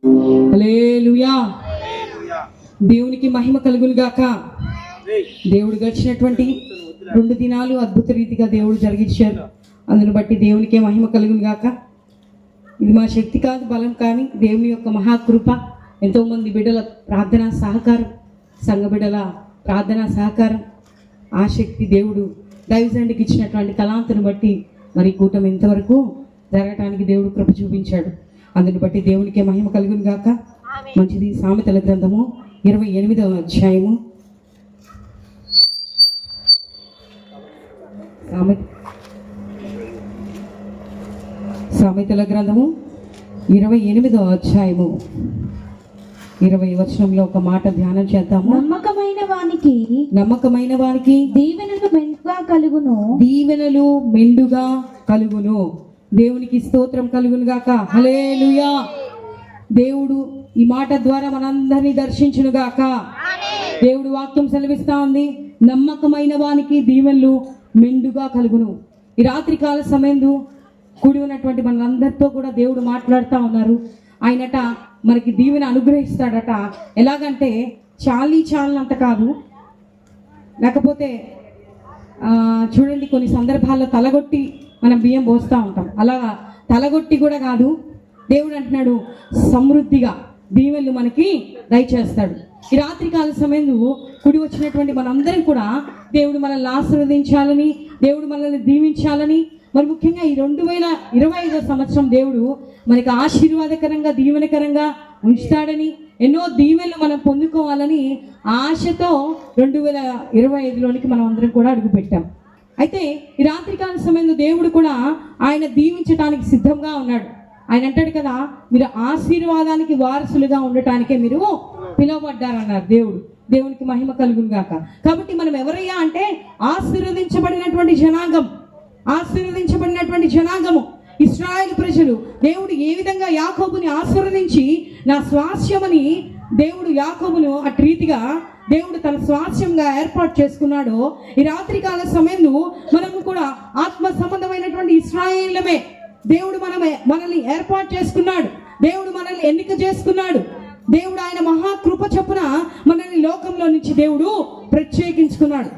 హల్లెలూయా. దేవునికి మహిమ కలుగును గాక. దేవుడు గడిచినటువంటి 2 దినాలు అద్భుత రీతిగా దేవుడు జరిగించారు. అందును బట్టి దేవునికే మహిమ కలుగును గాక. ఇది మా శక్తి కాదు, బలం కానీ దేవుని యొక్క మహాకృప. ఎంతోమంది బిడ్డల ప్రార్థనా సహకారం, సంఘ బిడ్డల ప్రార్థనా సహకారం, ఆ శక్తి దేవుడు దైవజనుడికి ఇచ్చినటువంటి తలాంతును బట్టి మరి కూటమి ఇంతవరకు జరగటానికి దేవుడు కృప చూపించాడు. అందుని బట్టి దేవునికే మహిమ కలుగును గాక. మంచిది. సామెతల గ్రంథము 28వ అధ్యాయము. సామెతల గ్రంథము 28వ అధ్యాయము 20వ వచనంలో ఒక మాట ధ్యానం చేద్దాము. నమ్మకమైన వానికి దీవెనలు మెండుగా కలుగును. దీవెనలు మెండుగా కలుగును. దేవునికి స్తోత్రం కలుగును గాక. హల్లెలూయా. దేవుడు ఈ మాట ద్వారా మనందరినీ దర్శించును గాక. దేవుడు వాక్యం సెలవిస్తా ఉంది, నమ్మకమైన వానికి దీవెనలు మెండుగా కలుగును. ఈ రాత్రి కాల సమయంలో కూడి ఉన్నటువంటి మనందరితో కూడా దేవుడు మాట్లాడుతూ ఉన్నారు. ఆయనట మనకి దీవెన అనుగ్రహిస్తాడట. ఎలాగంటే చాలినంత కాదు, లేకపోతే చూడండి కొన్ని సందర్భాల్లో తలగొట్టి మనం బియ్యం పోస్తూ ఉంటాం. అలా తలగొట్టి కూడా కాదు. దేవుడు అంటున్నాడు సమృద్ధిగా దీవెనలు మనకి దయచేస్తాడు. ఈ రాత్రి కాల సమయంలో కుడి వచ్చినటువంటి మనందరం కూడా దేవుడు మనల్ని ఆశీర్వదించాలని, దేవుడు మనల్ని దీవించాలని, మరి ముఖ్యంగా ఈ 2025వ సంవత్సరం దేవుడు మనకి ఆశీర్వాదకరంగా దీవెనకరంగా ఉంచుతాడని, ఎన్నో దీవెనలు మనం పొందుకోవాలని ఆశతో 2025లోనికి మనం అందరం కూడా అడుగుపెట్టాం. అయితే ఈ రాత్రికాల సమయంలో దేవుడు కూడా ఆయన దీవించడానికి సిద్ధంగా ఉన్నాడు. ఆయన అంటాడు కదా, మీరు ఆశీర్వాదానికి వారసులుగా ఉండటానికే మీరు పిలువబడ్డారన్నారు దేవుడు. దేవునికి మహిమ కలుగును గాక. కాబట్టి మనం ఎవరయ్యా అంటే ఆశీర్వదించబడినటువంటి జనాంగము ఇశ్రాయేలు ప్రజలు. దేవుడు ఏ విధంగా యాకోబుని ఆశీర్వదించి నా స్వాస్యమని దేవుడు యాకోబును అటు రీతిగా దేవుడు తన స్వాస్యంగా ఏర్పాటు చేసుకున్నాడో, ఈ రాత్రికాల సమయంలో మనము కూడా ఆత్మ సంబంధమైనటువంటి ఇశ్రాయేలుమే. దేవుడు మనల్ని ఏర్పాటు చేసుకున్నాడు. దేవుడు మనల్ని ఎన్నిక చేసుకున్నాడు. దేవుడు ఆయన మహాకృప చొప్పున మనల్ని లోకంలో నుంచి దేవుడు ప్రత్యేకించుకున్నాడు.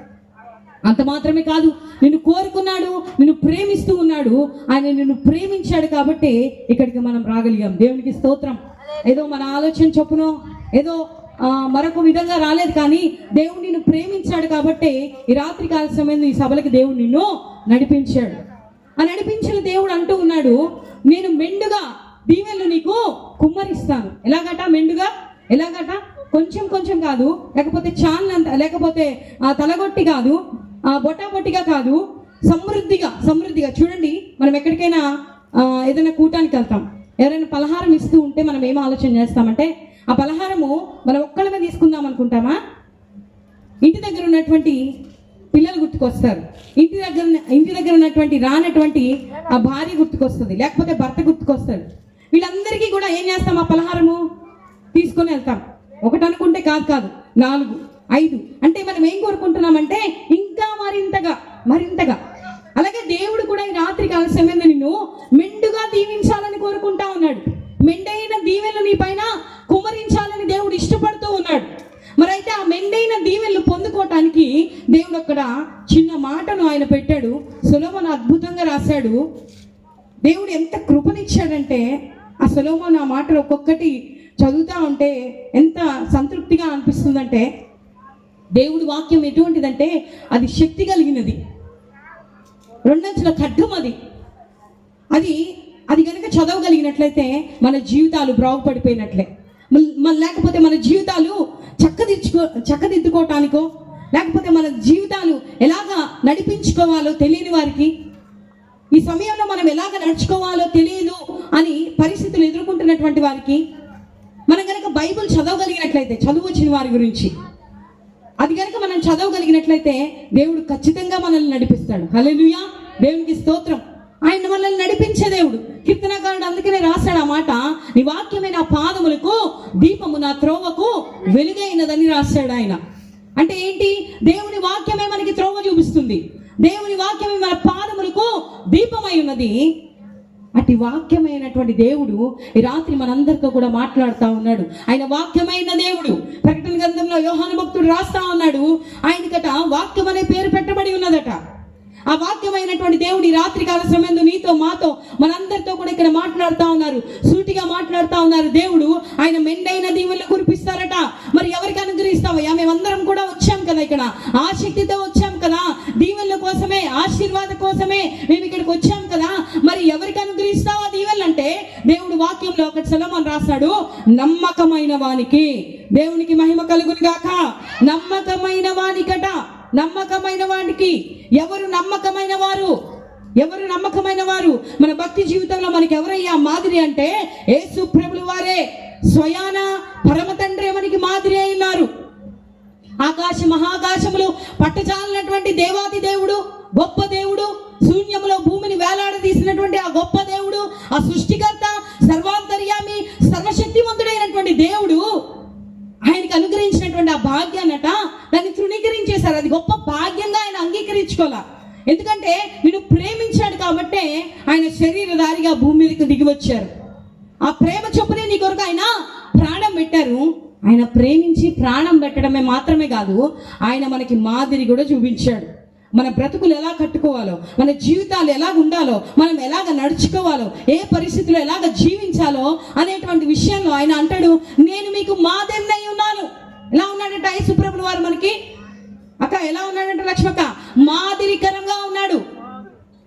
అంత మాత్రమే కాదు, నిన్ను కోరుకున్నాడు, నిన్ను ప్రేమిస్తూ ఉన్నాడు. ఆయన నిన్ను ప్రేమించాడు కాబట్టి ఇక్కడికి మనం రాగలిగాం. దేవునికి స్తోత్రం. ఏదో మన ఆలోచన చొప్పునో ఏదో మరొక విధంగా రాలేదు, కానీ దేవుడు నిన్ను ప్రేమించాడు కాబట్టి ఈ రాత్రి కాల సమయంలో ఈ సభలకి దేవుడు నిన్ను నడిపించాడు. ఆ నడిపించిన దేవుడు అంటూ ఉన్నాడు, నేను మెండుగా దీవెనలు నీకు కుమ్మరిస్తాను. ఎలాగట మెండుగా? ఎలాగట? కొంచెం కాదు, లేకపోతే చాలంత, లేకపోతే తలగొట్టి కాదు, బొట్టాబొట్టిగా కాదు, సమృద్ధిగా. చూడండి, మనం ఎక్కడికైనా ఏదైనా కూటానికి వెళ్తాం, ఎవరైనా పలహారం ఇస్తూ ఉంటే మనం ఏం ఆలోచన చేస్తామంటే, ఆ పలహారము మనం ఒక్కళ్ళమే తీసుకుందాం అనుకుంటామా? ఇంటి దగ్గర ఉన్నటువంటి పిల్లలు గుర్తుకొస్తారు, ఇంటి దగ్గర ఉన్నటువంటి రానటువంటి ఆ భార్య గుర్తుకొస్తుంది, లేకపోతే భర్త గుర్తుకొస్తాడు. వీళ్ళందరికీ కూడా ఏం చేస్తాం? ఆ పలహారము తీసుకొని వెళ్తాం. ఒకటి అనుకుంటే కాదు, 4, 5. అంటే మనం ఏం కోరుకుంటున్నామంటే ఇంకా మరింతగా. అలాగే దేవుడు కూడా ఈ రాత్రి కాల సమయంలో నిన్ను మెండుగా దీవించాలని కోరుకుంటా ఉన్నాడు. మెండైన దీవెనలు నీ పైన కుమరించాలని దేవుడు ఇష్టపడుతూ ఉన్నాడు. మరైతే ఆ మెండైన దీవెనలు పొందుకోవటానికి దేవుడు అక్కడ చిన్న మాటను ఆయన పెట్టాడు. సొలొమోను అద్భుతంగా రాశాడు. దేవుడు ఎంత కృపనిచ్చాడంటే ఆ సొలొమోను ఆ మాటలు ఒక్కొక్కటి చదువుతా ఉంటే ఎంత సంతృప్తిగా అనిపిస్తుందంటే, దేవుడి వాక్యం ఎటువంటిదంటే అది శక్తి కలిగినది, 2 అంచుల ఖడ్గం. అది కనుక చదవగలిగినట్లయితే మన జీవితాలు బాగుపడిపోయినట్లే. లేకపోతే మన జీవితాలు చక్కదిద్దుకోవటానికో, లేకపోతే మన జీవితాలు ఎలాగా నడిపించుకోవాలో తెలియని వారికి, ఈ సమయంలో మనం ఎలాగ నడుచుకోవాలో తెలియదు అని పరిస్థితులు ఎదుర్కొంటున్నటువంటి వారికి మనం కనుక బైబిల్ చదవగలిగినట్లయితే, చదువు వచ్చిన వారి గురించి అది కనుక మనం చదవగలిగినట్లయితే దేవుడు ఖచ్చితంగా మనల్ని నడిపిస్తాడు. హల్లెలూయా. దేవునికి స్తోత్రం. ఆయన మనల్ని నడిపించే దేవుడు. కీర్తనకారుడు అందుకనే రాశాడు ఆ మాట, నీ వాక్యమే నా పాదములకు దీపము, నా త్రోవకు వెలుగైనదని రాశాడు ఆయన. అంటే ఏంటి? దేవుని వాక్యమే మనకి త్రోవ చూపిస్తుంది. దేవుని వాక్యమే మన పాదములకు దీపమై ఉన్నది. అటు వాక్యమైనటువంటి దేవుడు ఈ రాత్రి మనందరితో కూడా మాట్లాడుతూ ఉన్నాడు. ఆయన వాక్యమైన దేవుడు. ప్రకటన గ్రంథంలో యోహాను భక్తుడు రాస్తా ఉన్నాడు, ఆయనకట వాక్యం అనే పేరు పెట్టబడి ఉన్నదట. ఆ వాక్యమైనటువంటి దేవుడు ఈ రాత్రి కాల సమయంలో నీతో మాతో మనందరితో కూడా ఇక్కడ మాట్లాడుతూ ఉన్నారు, సూటిగా మాట్లాడుతూ ఉన్నారు. దేవుడు ఆయన మెండైన దీవెనలు కురిపిస్తారట. మరి ఎవరికి అనుగ్రహిస్తావయ్యా? మేమందరం కూడా వచ్చాం కదా, ఇక్కడ ఆసక్తితో వచ్చాం కదా, దీవెనల కోసమే, ఆశీర్వాద కోసమే మేము ఇక్కడికి వచ్చాం కదా. మరి ఎవరికి అనుగ్రహిస్తావా దీవెనలు అంటే దేవుడు వాక్యంలో ఒకటి సొలొమోను రాశాడు, నమ్మకమైన వానికి. దేవునికి మహిమ కలుగును గాక. నమ్మకమైన వానికట, నమ్మకమైన వానికి. ఎవరు నమ్మకమైన వారు? ఎవరు నమ్మకమైన వారు? మన భక్తి జీవితంలో మనకి ఎవరయ్యా మాదిరి అంటే యేసు ప్రభుల వారే. స్వయాన పరమ తండ్రి మనకి మాదిరి అయినారు. ఆకాశ మహాకాశములు పట్టజాలనటువంటి దేవాది దేవుడు, గొప్ప దేవుడు, శూన్యములో భూమిని వేలాడదీసినటువంటి ఆ గొప్ప దేవుడు, ఆ సృష్టికర్త, సర్వాంతర్యామి, సర్వశక్తివంతుడైనటువంటి దేవుడు ఆయనకి అనుగ్రహించినటువంటి ఆ భాగ్యాన్నట దాన్ని తృణీకరించేశారు. అది గొప్ప భాగ్యంగా ఆయన అంగీకరించుకోవాలా. ఎందుకంటే నేను ప్రేమించాడు కాబట్టే ఆయన శరీరధారిగా భూమి మీదకి దిగి వచ్చారు. ఆ ప్రేమ చొప్పునే నీ కొరకు ఆయన ప్రాణం పెట్టారు. ఆయన ప్రేమించి ప్రాణం పెట్టడమే మాత్రమే కాదు, ఆయన మనకి మాదిరి కూడా చూపించాడు. మన బ్రతుకులు ఎలా కట్టుకోవాలో, మన జీవితాలు ఎలాగ ఉండాలో, మనం ఎలాగ నడుచుకోవాలో, ఏ పరిస్థితుల్లో ఎలాగ జీవించాలో అనేటువంటి విషయంలో ఆయన అంటాడు, నేను మీకు మాదిరినై ఉన్నాను. ఎలా ఉన్నాడంట యేసు ప్రభుల వారు మనకి? అక్క ఎలా ఉన్నాడంట లక్ష్మక్క? మాదిరికరంగా ఉన్నాడు.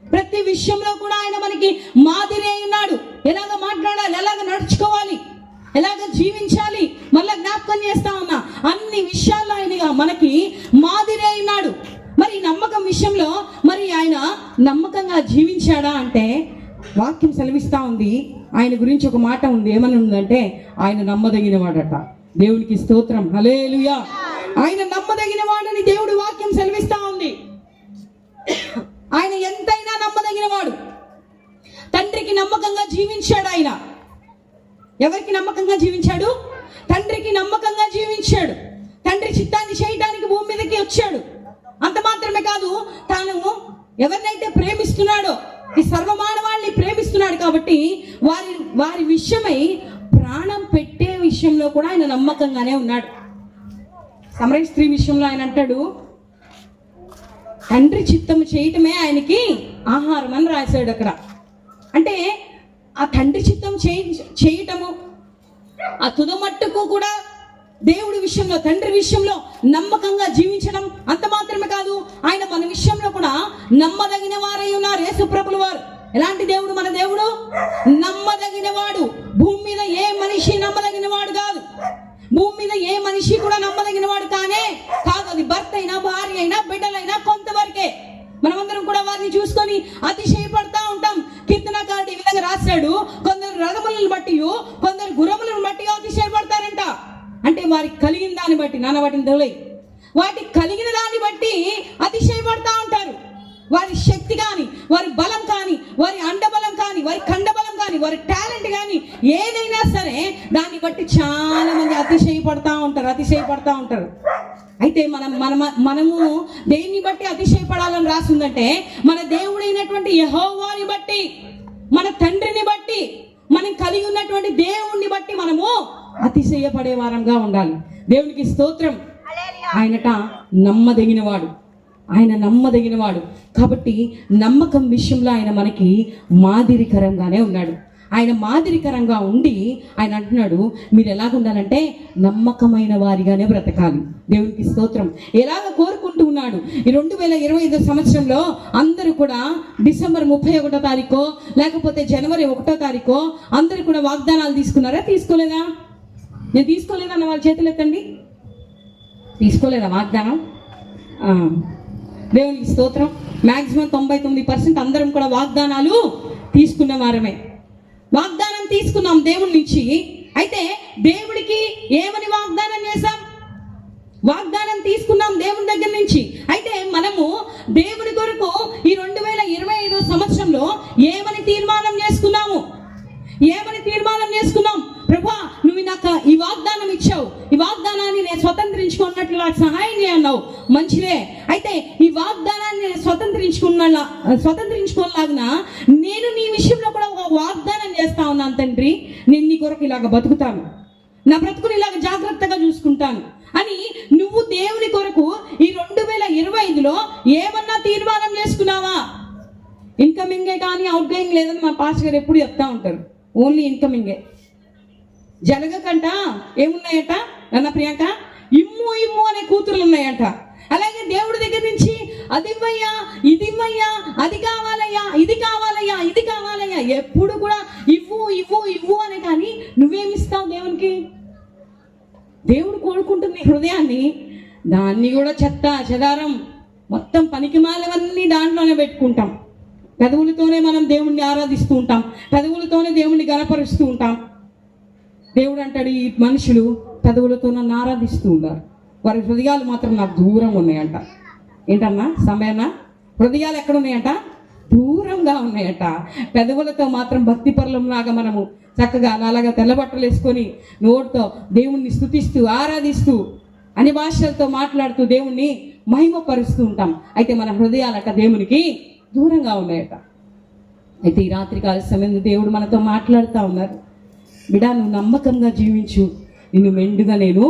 ప్రతి విషయంలో కూడా ఆయన మనకి మాదిరి అయి ఉన్నాడు. ఎలాగ మాట్లాడాలి, ఎలాగ నడుచుకోవాలి, ఎలాగ జీవించాలి, మళ్ళా జ్ఞాపకం చేస్తా ఉన్నా, అన్ని విషయాల్లో ఆయన మనకి మాదిరి అయి ఉన్నాడు. మరి నమ్మకం విషయంలో మరి ఆయన నమ్మకంగా జీవించాడా అంటే వాక్యం సెలవిస్తా ఉంది. ఆయన గురించి ఒక మాట ఉంది, ఏమని ఉందంటే ఆయన నమ్మదగిన వాడట. దేవునికి స్తోత్రం, హల్లెలూయా. ఆయన నమ్మదగిన వాడని దేవుడు వాక్యం సెలవిస్తా ఉంది. ఆయన ఎంతైనా నమ్మదగిన వాడు. తండ్రికి నమ్మకంగా జీవించాడు ఆయన. ఎవరికి నమ్మకంగా జీవించాడు? తండ్రికి నమ్మకంగా జీవించాడు. తండ్రి చిత్తాన్ని చేయడానికి భూమి మీదకి వచ్చాడు. అంత మాత్రమే కాదు, తాను ఎవరినైతే ప్రేమిస్తున్నాడో ఈ సర్వమానవాళ్ళని ప్రేమిస్తున్నాడు కాబట్టి వారి విషయమై ప్రాణం పెట్టే విషయంలో కూడా ఆయన నమ్మకంగానే ఉన్నాడు. సమరయ స్త్రీ విషయంలో ఆయన అంటాడు, తండ్రి చిత్తము చేయటమే ఆయనకి ఆహారం అని రాశాడు అక్కడ. అంటే ఆ తండ్రి చిత్తం చేయటము, ఆ తుదమట్టుకు కూడా దేవుడి విషయంలో, తండ్రి విషయంలో నమ్మకంగా జీవించడం. అంత మాత్రమే కాదు, ఆయన మన విషయంలో కూడా నమ్మదగిన వారై ఉన్నారు యేసు ప్రభుల వారు. ఎలాంటి దేవుడు మన దేవుడు? నమ్మదగిన వాడు. భూమి మీద ఏ మనిషి నమ్మదగిన వాడు కాదు. భూమి మీద ఏ మనిషి కూడా నమ్మదగిన వాడు కాదు. అది భర్త అయినా, భార్య అయినా, బిడ్డలైనా కొంతవరకే. మనమందరం కూడా వారిని చూసుకొని అతిశయపడతా ఉంటాం. కీర్తనకారుడు ఈ విధంగా రాశాడు, కొందరు రథములను బట్టి, కొందరు గుర్రములను బట్టి అతిశయపడతారంట. అంటే వారికి కలిగిన దాన్ని బట్టి, నాన్న వాటిని తొలై, వాటికి కలిగిన దాన్ని బట్టి అతిశయపడతా ఉంటారు. వారి శక్తి కానీ, వారి బలం కానీ, వారి అండబలం కానీ, వారి కండబలం కానీ, వారి టాలెంట్ కానీ ఏదైనా సరే దాన్ని బట్టి చాలా మంది అతిశయపడతా ఉంటారు. అయితే మనము దేన్ని బట్టి అతిశయపడాలని రాసిందంటే మన దేవుడైనటువంటి యెహోవాని బట్టి, మన తండ్రిని బట్టి, మనం కలిగి ఉన్నటువంటి దేవుణ్ణి బట్టి మనము అతిశయపడే వారంగా ఉండాలి. దేవునికి స్తోత్రం. ఆయనట నమ్మదగినవాడు. ఆయన నమ్మదగినవాడు కాబట్టి నమ్మకం విషయంలో ఆయన మనకి మాదిరికరంగానే ఉన్నాడు. ఆయన మాదిరికరంగా ఉండి ఆయన అంటున్నాడు, మీరు ఎలాగ ఉండాలంటే నమ్మకమైన వారిగానే బ్రతకాలి. దేవునికి స్తోత్రం. ఎలాగ కోరుకుంటూ ఉన్నాడు. ఈ 2025 సంవత్సరంలో అందరూ కూడా డిసెంబర్ 31వ తారీఖు లేకపోతే జనవరి 1వ తారీఖు అందరూ కూడా వాగ్దానాలు తీసుకున్నారా? తీసుకోలేదా? నేను తీసుకోలేదన్న వాళ్ళ చేతులు ఎత్తండి. తీసుకోలేదా వాగ్దానం? దేవునికి స్తోత్రం. మ్యాక్సిమం 99% అందరం కూడా వాగ్దానాలు తీసుకున్న వారమే. వాగ్దానం తీసుకున్నాం దేవుడి నుంచి. అయితే దేవుడికి ఏమని వాగ్దానం చేశాం? వాగ్దానం తీసుకున్నాం దేవుని దగ్గర నుంచి. అయితే మనము దేవుని కొరకు ఈ 2025 సంవత్సరంలో ఏమని తీర్మానం చేసుకున్నాము? ప్రభువా, నువ్వు నా నాకు ఈ వాగ్దానం ఇచ్చావు, ఈ వాగ్దానాన్ని నేను స్వతంత్రించుకున్నట్లు నాకు సహాయం చేయన్నావు, మంచిదే. అయితే ఈ వాగ్దానాన్ని నేను స్వతంత్రించుకోలాగిన నేను నీ విషయంలో కూడా ఒక వాగ్దానం చేస్తా ఉన్నాను తండ్రి. నేను నీ కొరకు ఇలాగ బతుకుతాను, నా బ్రతుకుని ఇలాగ జాగ్రత్తగా చూసుకుంటాను అని నువ్వు దేవుని కొరకు ఈ 2025లో ఏమన్నా తీర్మానం చేసుకున్నావా? ఇన్కమింగే కానీ అవుట్ గోయింగ్ లేదని మా పాస్టర్ గారు ఎప్పుడు చెప్తా ఉంటారు. ఓన్లీ ఇన్కమింగే. జరగకంట ఏమున్నాయట అన్న ప్రియాంక? ఇమ్ము ఇమ్ము అనే కూతురులు ఉన్నాయట. అలాగే దేవుడి దగ్గర నుంచి అది ఇవ్వయ్యా, ఇది ఇవ్వయ్యా, అది కావాలయ్యా, ఇది కావాలయ్యా, ఇది కావాలయ్యా, ఎప్పుడు కూడా ఇవ్వు ఇవ్వు ఇవ్వు అనే. కానీ నువ్వేమిస్తావు దేవునికి? దేవుడు కోరుకుంటుంది హృదయాన్ని, దాన్ని కూడా చెత్త చెదారం మొత్తం పనికిమాలవన్నీ దాంట్లోనే పెట్టుకుంటాం. పెదవులతోనే మనం దేవుణ్ణి ఆరాధిస్తూ ఉంటాం, పెదవులతోనే దేవుణ్ణి గణపరుస్తూ ఉంటాం. దేవుడు అంటాడు, ఈ మనుషులు పెదవులతో నన్ను ఆరాధిస్తూ ఉన్నారు, వారి హృదయాలు మాత్రం నాకు దూరంగా ఉన్నాయంట. ఏంటన్నా సమయనా? హృదయాలు ఎక్కడ ఉన్నాయంట? దూరంగా ఉన్నాయట. పెదవులతో మాత్రం భక్తి పరులంలాగా మనము చక్కగా అలాగా తెల్లబట్టలు వేసుకొని నోటితో దేవుణ్ణి స్తుతిస్తూ ఆరాధిస్తూ అన్ని భాషలతో మాట్లాడుతూ దేవుణ్ణి మహిమపరుస్తూ ఉంటాం. అయితే మన హృదయాలట దేవునికి దూరంగా ఉన్నాయట. అయితే ఈ రాత్రికాల సమయంలో దేవుడు మనతో మాట్లాడుతూ ఉన్నారు, బిడా నువ్వు నమ్మకంగా జీవించు, నిన్ను మెండుగా నేను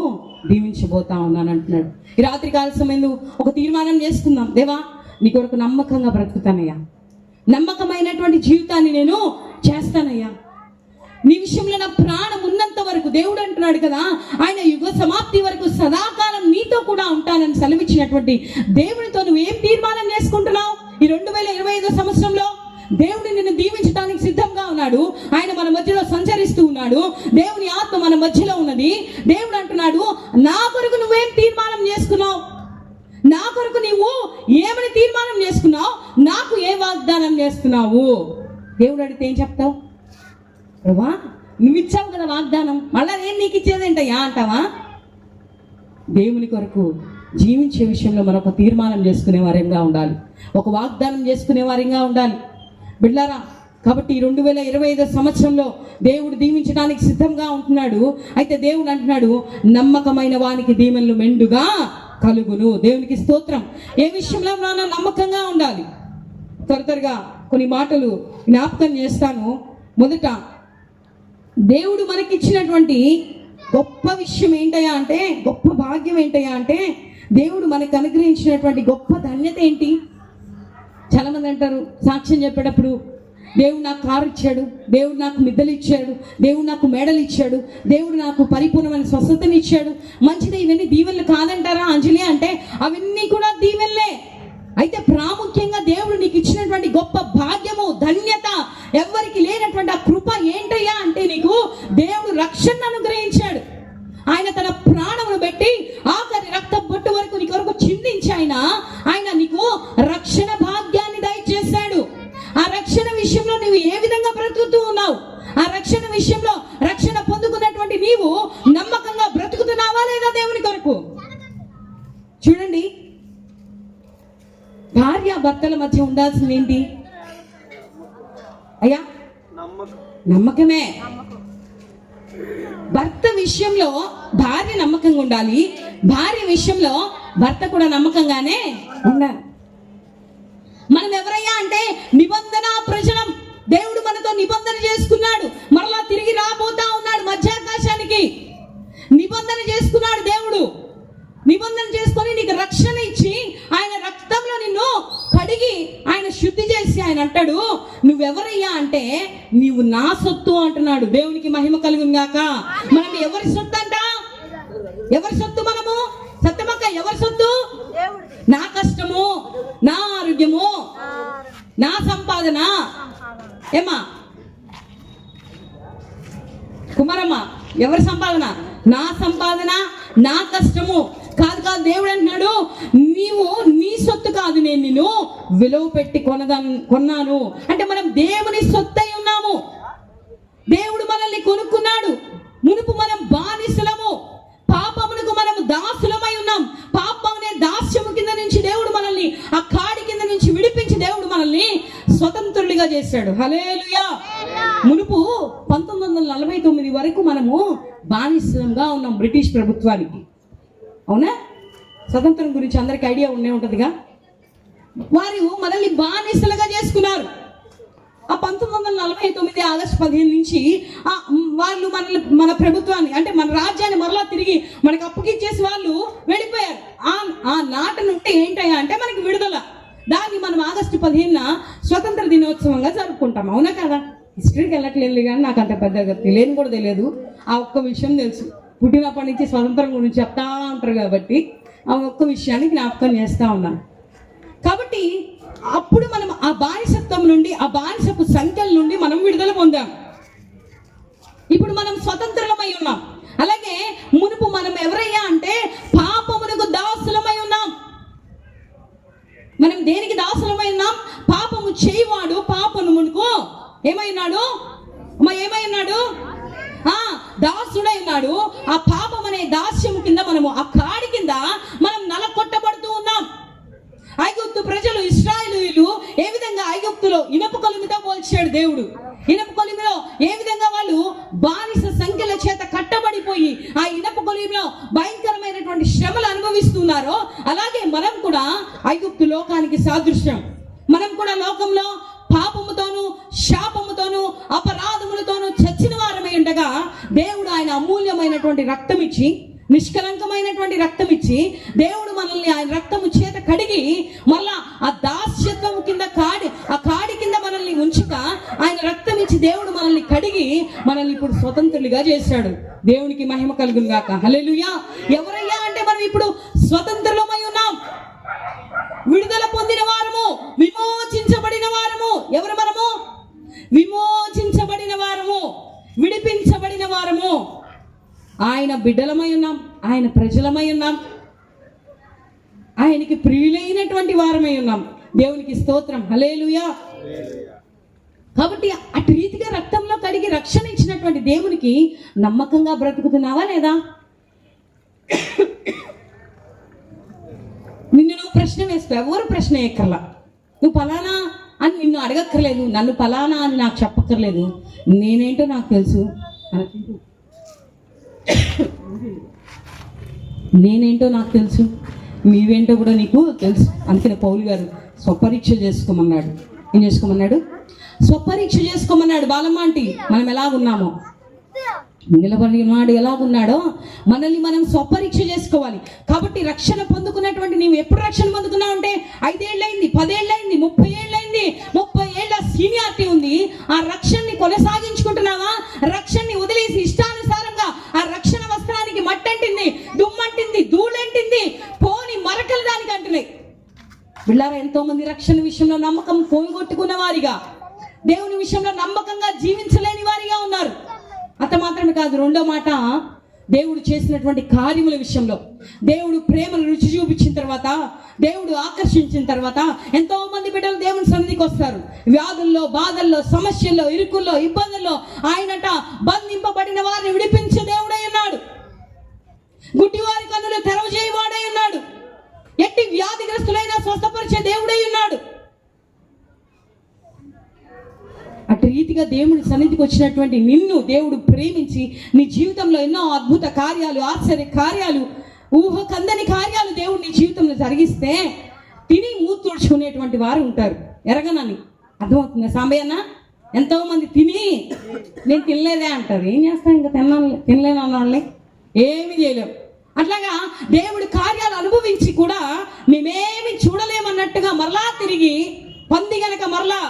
దీవించబోతా ఉన్నాను అంటున్నాడు. ఈ రాత్రికాల సమయంలో ఒక తీర్మానం చేసుకుందాం, దేవా నీ కొరకు నమ్మకంగా బ్రతుకుతానయ్యా, నమ్మకమైనటువంటి జీవితాన్ని నేను చేస్తానయ్యా, నీ విషయంలో నా ప్రాణం ఉన్నంత వరకు. దేవుడు అంటున్నాడు కదా, ఆయన యుగ సమాప్తి వరకు సదాకాలం నీతో కూడా ఉంటానని సెలవిచ్చినటువంటి దేవునితో నువ్వేం తీర్మానం చేసుకుంటున్నావు? ఈ 2025 సంవత్సరంలో దేవుడు నిన్ను దీవించడానికి సిద్ధంగా ఉన్నాడు. ఆయన మన మధ్యలో సంచరిస్తూ ఉన్నాడు. దేవుని ఆత్మ మన మధ్యలో ఉన్నది. దేవుడు అంటున్నాడు, నా కొరకు నువ్వేం తీర్మానం చేసుకున్నావు? నా కొరకు నీవు ఏమని తీర్మానం చేసుకున్నావు? నాకు ఏ వాగ్దానం చేస్తున్నావు? దేవుడు అడిగితే ఏం చెప్తావు? ప్రభా నువ్వు ఇచ్చావు కదా వాగ్దానం, మళ్ళా నేను నీకు ఇచ్చేదేంటయ్యా అంటావా? దేవుని కొరకు జీవించే విషయంలో మనం ఒక తీర్మానం చేసుకునే వారంగా ఉండాలి, ఒక వాగ్దానం చేసుకునే వారంగా ఉండాలి బిడ్లారా. కాబట్టి 2025 సంవత్సరంలో దేవుడు దీవించడానికి సిద్ధంగా ఉంటున్నాడు. అయితే దేవుడు అంటున్నాడు, నమ్మకమైన వానికి దీవెనలు మెండుగా కలుగును. దేవునికి స్తోత్రం. ఏ విషయంలో మనం నమ్మకంగా ఉండాలి? త్వరగా కొన్ని మాటలు జ్ఞాపకం చేస్తాను. మొదట, దేవుడు మనకిచ్చినటువంటి గొప్ప విషయం ఏంటయ్యా అంటే, గొప్ప భాగ్యం ఏంటయ్యా అంటే, దేవుడు మనకు అనుగ్రహించినటువంటి గొప్ప ధన్యత ఏంటి? చాలా మంది అంటారు సాక్ష్యం చెప్పేటప్పుడు, దేవుడు నాకు కారు ఇచ్చాడు, దేవుడు నాకు మిద్దలు ఇచ్చాడు, దేవుడు నాకు మెడలు ఇచ్చాడు, దేవుడు నాకు పరిపూర్ణమైన స్వస్థతని ఇచ్చాడు. మంచిది, ఇవన్నీ దీవెనలు కాదంటారా అంజలి అంటే? అవన్నీ కూడా దీవెనలే. అయితే ప్రాముఖ్యంగా దేవుడు నీకు ఇచ్చినటువంటి గొప్ప భాగ్యము, ధన్యత, ఎవరికి లేనటువంటి ఆ కృప ఏంటయ్యా అంటే, నీకు దేవుడు రక్షణ అనుగ్రహించాడు. ఆయన తన ప్రాణమును పెట్టి ఆఖరి రక్త బొట్టు వరకు నీ కొరకు చిందించి ఆయన నీకు రక్షణ భాగ్యాన్ని దయచేశాడు. ఆ రక్షణ విషయంలో నువ్వు ఏ విధంగా బ్రతుకుతూ ఉన్నావు? ఆ రక్షణ విషయంలో రక్షణ పొందుకున్నటువంటి నీవు నమ్మకంగా బ్రతుకుతున్నావా లేదా దేవుని కొరకు? చూడండి, భార్య భర్తల మధ్య ఉండాల్సింది ఏంటి అయ్యా? నమ్మకమే. భర్త విషయంలో భార్య నమ్మకంగా ఉండాలి, భార్య విషయంలో భర్త కూడా నమ్మకంగానే ఉండాలి. మనం ఎవరయ్యా అంటే నిబంధన ప్రజలం. దేవుడు మనతో నిబంధన చేసుకున్నాడు, మరలా తిరిగి రాబోతా ఉన్నాడు మధ్యాకాశానికి. నిబంధన చేసుకున్నాడు దేవుడు. నిబంధన చేసుకొని నీకు రక్షణ ఇచ్చి ఆయన రక్తంలో నిన్ను కడిగి ఆయన శుద్ధి చేసి ఆయన అంటాడు, నువ్వెవరయ్యా అంటే నీవు నా సొత్తు అంటున్నాడు. దేవునికి మహిమ కలుగును గాక. మనం ఎవరి సొత్తు అంట? ఎవరి సొత్తు మనము? సత్యమక్క, ఎవరి సొత్తు? నా కష్టము, నా ఆరోగ్యము, నా సంపాదన. ఏమా కుమారమ్మ, ఎవరి సంపాదన? నా సంపాదన, నా కష్టము. కాదు కాదు, దేవుడు అంటున్నాడు, నీవు నీ సొత్తు కాదు, నేను నిన్ను విలువ పెట్టి కొన్నాను అంటే మనం దేవుని సొత్తు అయి ఉన్నాము. దేవుడు మనల్ని కొనుక్కున్నాడు. మునుపు మనం బానిసలము, పాపమునకు మనము దాసులమై ఉన్నాం. పాపం అనే దాస్యము కింద నుంచి దేవుడు మనల్ని, ఆ కాడి కింద నుంచి విడిపించి దేవుడు మనల్ని స్వతంత్రులుగా చేశాడు. హల్లెలూయా. మునుపు 1949 వరకు మనము బానిసంగా ఉన్నాం బ్రిటిష్ ప్రభుత్వానికి. అవునా? స్వతంత్రం గురించి అందరికీ ఐడియా ఉండే ఉంటుందిగా. వారు మనల్ని బానిసలుగా చేసుకున్నారు. ఆ 1949 ఆగస్టు 15 నుంచి వాళ్ళు మన ప్రభుత్వాన్ని అంటే మన రాజ్యాన్ని మరలా తిరిగి మనకు అప్పగిచ్చేసి వాళ్ళు వెళ్ళిపోయారు. ఆ నాట నుండి ఏంటయ్యా అంటే మనకి విడుదల. దాన్ని మనం ఆగస్టు 15న స్వతంత్ర దినోత్సవంగా జరుపుకుంటాం. అవునా కదా? హిస్టరీకి వెళ్ళట్లేదు కానీ నాకు అంత పెద్దగా తెలియని కూడా తెలియదు. ఆ ఒక్క విషయం తెలుసు, పుట్టినప్పటి నుంచి స్వతంత్రం గురించి చెప్తా ఉంటారు కాబట్టి ఆ ఒక్క విషయాన్ని జ్ఞాపకం చేస్తూ ఉన్నాను. కాబట్టి అప్పుడు మనం ఆ బానిసత్వం నుండి, ఆ బానిసపు సంఖ్యల నుండి మనం విడుదల పొందాం. ఇప్పుడు మనం స్వతంత్రమై ఉన్నాం. అలాగే మునుపు మనం ఎవరయ్యా అంటే పాపమునకు దాసులమై ఉన్నాం. మనం దేనికి దాసులమై ఉన్నాం? పాపము చేయవాడు పాపను మునుకు ఏమైనాడు? దాసుడై ఉన్నాడు. ఆ పాపం అనే దాస్యము కింద మనము, ఆ కాడి కింద మనం నలకొట్టబడుతూ ఉన్నాం. ఐగుప్తు ప్రజలు, ఇశ్రాయేలీయులు ఏ విధంగా ఐగుప్తులో ఇనప కొలిమితో పోల్చాడు దేవుడు. ఇనప కొలిమిలో ఏ విధంగా వాళ్ళు బానిస సంఖ్యల చేత కట్టబడిపోయి ఆ ఇనప కొలిమిలో భయంకరమైనటువంటి శ్రమలు అనుభవిస్తున్నారో, అలాగే మనం కూడా ఐగుప్తు లోకానికి సాదృశ్యం. మనం కూడా లోకంలో పాపముతోను, శాపముతోను, అపరాధములతోను చచ్చిన వారమై ఉండగా దేవుడు ఆయన అమూల్యమైనటువంటి రక్తం ఇచ్చి, నిష్కలంకమైనటువంటి రక్తం ఇచ్చి, దేవుడు మనల్ని ఆయన రక్తము చేత కడిగి మళ్ళా ఆ దాస్యత్వము కింద ఆ కాడి కింద మనల్ని ఉంచుక ఆయన రక్తం ఇచ్చి దేవుడు మనల్ని కడిగి మనల్ని ఇప్పుడు స్వతంత్రులుగా చేశాడు. దేవునికి మహిమ కలుగును గాక. హల్లెలూయా. ఎవరయ్యా అంటే మనం ఇప్పుడు స్వతంత్రులమై ఉన్నాం, విడుదల పొందిన వారము, విమోచించబడిన వారము. ఎవరు మనము? విమోచించబడిన వారము, విడిపించబడిన వారము. ఆయన బిడ్డలమై ఉన్నాం, ఆయన ప్రజలమై ఉన్నాం, ఆయనకి ప్రియులైనటువంటి వారమై ఉన్నాం. దేవునికి స్తోత్రం. హల్లెలూయా. కాబట్టి అటు రీతిగా రక్తంలో కడిగి రక్షణ ఇచ్చినటువంటి దేవునికి నమ్మకంగా బ్రతుకుతున్నావా లేదా? నిన్ను నువ్వు ప్రశ్న వేస్తావు, ఎవరు ప్రశ్న ఎక్కర్లా. నువ్వు ఫలానా అని నిన్ను అడగక్కర్లేదు, నన్ను ఫలానా అని నాకు చెప్పక్కర్లేదు. నేనేంటో నాకు తెలుసు, నేనేంటో నాకు తెలుసు, నీవేంటో కూడా నీకు తెలుసు. అందుకనే పౌలు గారు స్వపరీక్ష చేసుకోమన్నాడు. ఏం చేసుకోమన్నాడు? స్వపరీక్ష చేసుకోమన్నాడు. బాలమ్మాంటి మనం ఎలాగున్నామో, నిలబడినాడు ఎలాగున్నాడో మనల్ని మనం స్వపరీక్ష చేసుకోవాలి. కాబట్టి రక్షణ పొందుకున్నటువంటి నీవు ఎప్పుడు రక్షణ పొందుకున్నావు అంటే 5 ఏళ్ళైంది, 10 ఏళ్ళైంది, 30 ఏళ్ళైంది, 30 ఏళ్ళ సీనియారిటీ ఉంది. ఆ రక్షణని కొనసాగించుకుంటున్నావా? రక్షణని వదిలేసి ఇష్టానుసారంగా ఆ రక్షణ వస్త్రానికి మట్టంటింది, దుమ్మంటింది, ధూళంటింది, పోని మరకలు దానికి అంటున్నాయి. వీళ్ళారా ఎంతో మంది రక్షణ విషయంలో నమ్మకం పోగొట్టుకున్న వారిగా, దేవుని విషయంలో నమ్మకంగా జీవించలేని వారిగా ఉన్నారు. అంత మాత్రమే కాదు, రెండో మాట, దేవుడు చేసినటువంటి కార్యముల విషయంలో, దేవుడు ప్రేమను రుచి చూపించిన తర్వాత, దేవుడు ఆకర్షించిన తర్వాత ఎంతో మంది బిడ్డలు దేవుని సన్నిధికి వస్తారు. వ్యాధుల్లో, బాధల్లో, సమస్యల్లో, ఇరుకుల్లో, ఇబ్బందుల్లో ఆయనట బంధింపబడిన వారిని విడిపించే దేవుడై ఉన్నాడు. గుడ్డివారి కన్నులు తెరవజేయవాడై ఉన్నాడు. ఎట్టి వ్యాధిగ్రస్తులైనా స్వస్థపరిచే దేవుడై ఉన్నాడు. అటు రీతిగా దేవుడి సన్నిధికి వచ్చినటువంటి నిన్ను దేవుడు ప్రేమించి నీ జీవితంలో ఎన్నో అద్భుత కార్యాలు, ఆశ్చర్య కార్యాలు, ఊహకందని కార్యాలు దేవుడు నీ జీవితంలో జరిగిస్తే తిని మూతుడుచుకునేటువంటి వారు ఉంటారు. ఎరగనని అర్థమవుతుంది సాంబయ్యన్న? ఎంతో మంది తిని నేను తినలేదే అంటారు. ఏం చేస్తాం, ఇంకా తినలేను అన్న వాళ్ళని ఏమి చేయలేము. అట్లాగా దేవుడి కార్యాలు అనుభవించి కూడా మేమేమి చూడలేమన్నట్టుగా మరలా తిరిగి పంది గనక మరలా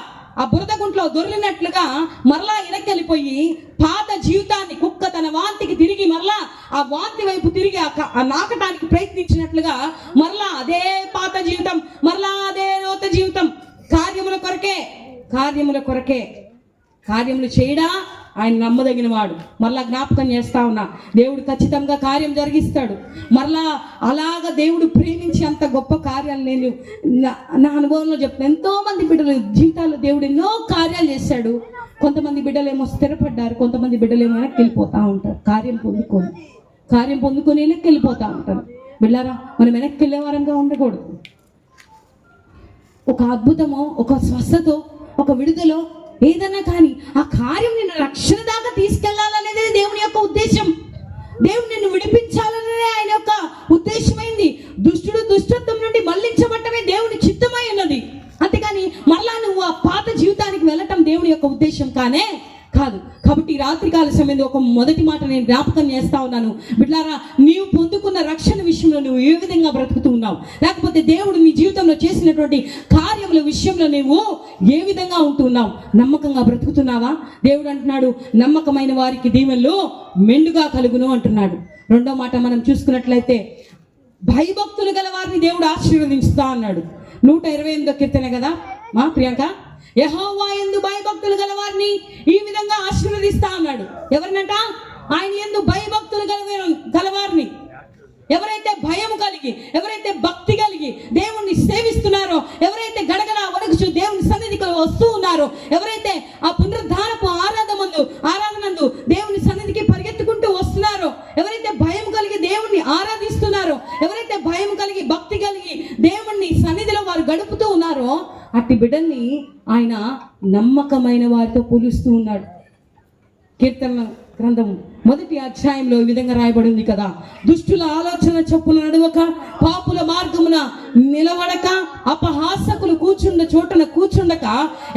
ఆ బురద గుంట్లో దొరికినట్లుగా మరలా వెనక్కెళ్ళిపోయి పాత జీవితాన్ని, కుక్క తన వాంతికి తిరిగి మరలా ఆ వాంతి వైపు తిరిగి ఆ నాకటానికి ప్రయత్నించినట్లుగా మరలా అదే పాత జీవితం, మరలా అదే నూత జీవితం. కార్యముల కొరకే కార్యములు చేయడా ఆయన నమ్మదగిన వాడు. మరలా జ్ఞాపకం చేస్తా ఉన్నా, దేవుడు ఖచ్చితంగా కార్యం జరిగిస్తాడు. మరలా అలాగా దేవుడు ప్రేమించి అంత గొప్ప కార్యాలు నేను నా అనుభవంలో చెప్తాను. ఎంతో మంది బిడ్డలు జీవితాల్లో దేవుడు ఎన్నో కార్యాలు చేశాడు. కొంతమంది బిడ్డలేమో స్థిరపడ్డారు, కొంతమంది బిడ్డలేమో వెనక్కి వెళ్ళిపోతూ ఉంటారు. కార్యం పొందుకొని వెనక్కి వెళ్ళిపోతూ ఉంటారు. బిడ్డారా, మనం వెనక్కి వెళ్ళే వారంగా ఉండకూడదు. ఒక అద్భుతమో, ఒక స్వస్థతో, ఒక విడుదలో, ఏదన్నా కానీ ఆ కార్యం నిన్ను రక్షణ దాకా తీసుకెళ్లాలనేది దేవుని యొక్క ఉద్దేశం. దేవుడు నిన్ను విడిపించాలనే ఆయన యొక్క ఉద్దేశమైంది. దుష్టుడు దుష్టత్వం నుండి మళ్లించబడటమే దేవుని చిత్తమై ఉన్నది. అంతేకాని మళ్ళా నువ్వు ఆ పాత జీవితానికి వెళ్ళటం దేవుని యొక్క ఉద్దేశం కాదు. కాబట్టి ఈ రాత్రికాల సమయంలో ఒక మొదటి మాట నేను జ్ఞాపకం చేస్తా ఉన్నాను. బిడ్డలారా, నీవు పొందుకున్న రక్షణ విషయంలో నువ్వు ఏ విధంగా బ్రతుకుతూ ఉన్నావు, లేకపోతే దేవుడు నీ జీవితంలో చేసినటువంటి కార్యముల విషయంలో నువ్వు ఏ విధంగా ఉంటున్నావు? నమ్మకంగా బ్రతుకుతున్నావా? దేవుడు అంటున్నాడు, నమ్మకమైన వారికి దీవెనలు మెండుగా కలుగును అంటున్నాడు. రెండో మాట మనం చూసుకున్నట్లయితే, భయభక్తులు గల వారిని దేవుడు ఆశీర్వదించుతా అన్నాడు. 128వ కీర్తన కదా మా ప్రియాంక. యెహోవా యందు భయభక్తులు గల వారిని ఈ విధంగా ఆశీర్వదిస్తా అన్నాడు. ఎవరినంట? ఆయన యందు భయభక్తులు గలవారిని. ఎవరైతే భయం కలిగి, ఎవరైతే భక్తి కలిగి దేవుణ్ణి సేవిస్తున్నారో, ఎవరైతే గడగడ వణుకుచు దేవుని సన్నిధికి వస్తూ ఉన్నారో, ఎవరైతే ఆ పునరుద్ధానపు ఆరాధనందు దేవుని సన్నిధికి పరిగెత్తుకుంటూ వస్తున్నారో, ఎవరైతే భయం కలిగి దేవుణ్ణి ఆరాధిస్తున్నారో, ఎవరైతే భయం కలిగి భక్తి కలిగి దేవుణ్ణి సన్నిధిలో వారు గడుపుతూ ఉన్నారో, అట్టి బిడ్డల్ని ఆయన నమ్మకమైన వారితో పోలుస్తూ ఉన్నాడు. కీర్తన గ్రంథం 1వ అధ్యాయంలో ఈ విధంగా రాయబడి ఉంది కదా, దుష్టుల ఆలోచన చొప్పున నడవక, పాపుల మార్గమున నిలవడక, అపహాసకులు కూర్చుండ చోటన కూర్చుండక,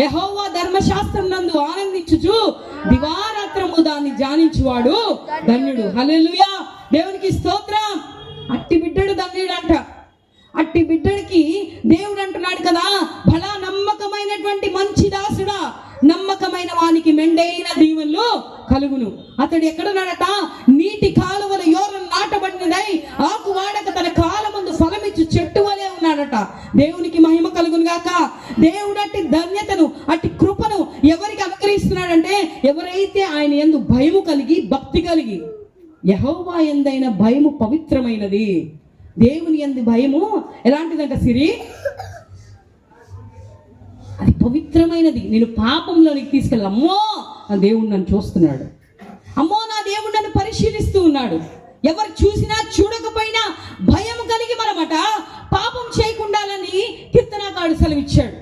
యెహోవా ధర్మశాస్త్రం నందు ఆనందించుచు దివారాత్రము దాన్ని ధ్యానించువాడు ధన్యుడు. హల్లెలూయా, దేవునికి స్తోత్రం. అట్టి బిడ్డడు ధన్యుడంట. అట్టి బిడ్డడికి దేవుడు అంటున్నాడు కదా, భలా నమ్మకమైనటువంటి మంచి దాసుడా, నమ్మకమైన వానికి మెండైన దీవెనలు కలుగును. అతడు ఎక్కడున్నాడట? నీటి కాలువల యోరం నాటబడినదై ఆకు వాడక తన కాలమందు ఫలమిచ్చు చెట్టు వలె ఉన్నాడట. దేవునికి మహిమ కలుగును గాక. దేవుడు అట్టి ధన్యతను, అట్టి కృపను ఎవరికి అనుగ్రహిస్తున్నాడంటే, ఎవరైతే ఆయన యందు భయము కలిగి భక్తి కలిగి, యెహోవా యందైన భయము పవిత్రమైనది. దేవుని యందు భయము ఎలాంటిదంట సిరి? అది పవిత్రమైనది. నేను పాపంలోనికి తీసుకెళ్ళి, అమ్మో నా దేవుడు నన్ను చూస్తున్నాడు, అమ్మో నా దేవుడు నన్ను పరిశీలిస్తూ ఉన్నాడు. ఎవరు చూసినా చూడకపోయినా భయం కలిగి మనమట పాపం చేయకుండాలని కీర్తనకారుడు సెలవిచ్చాడు.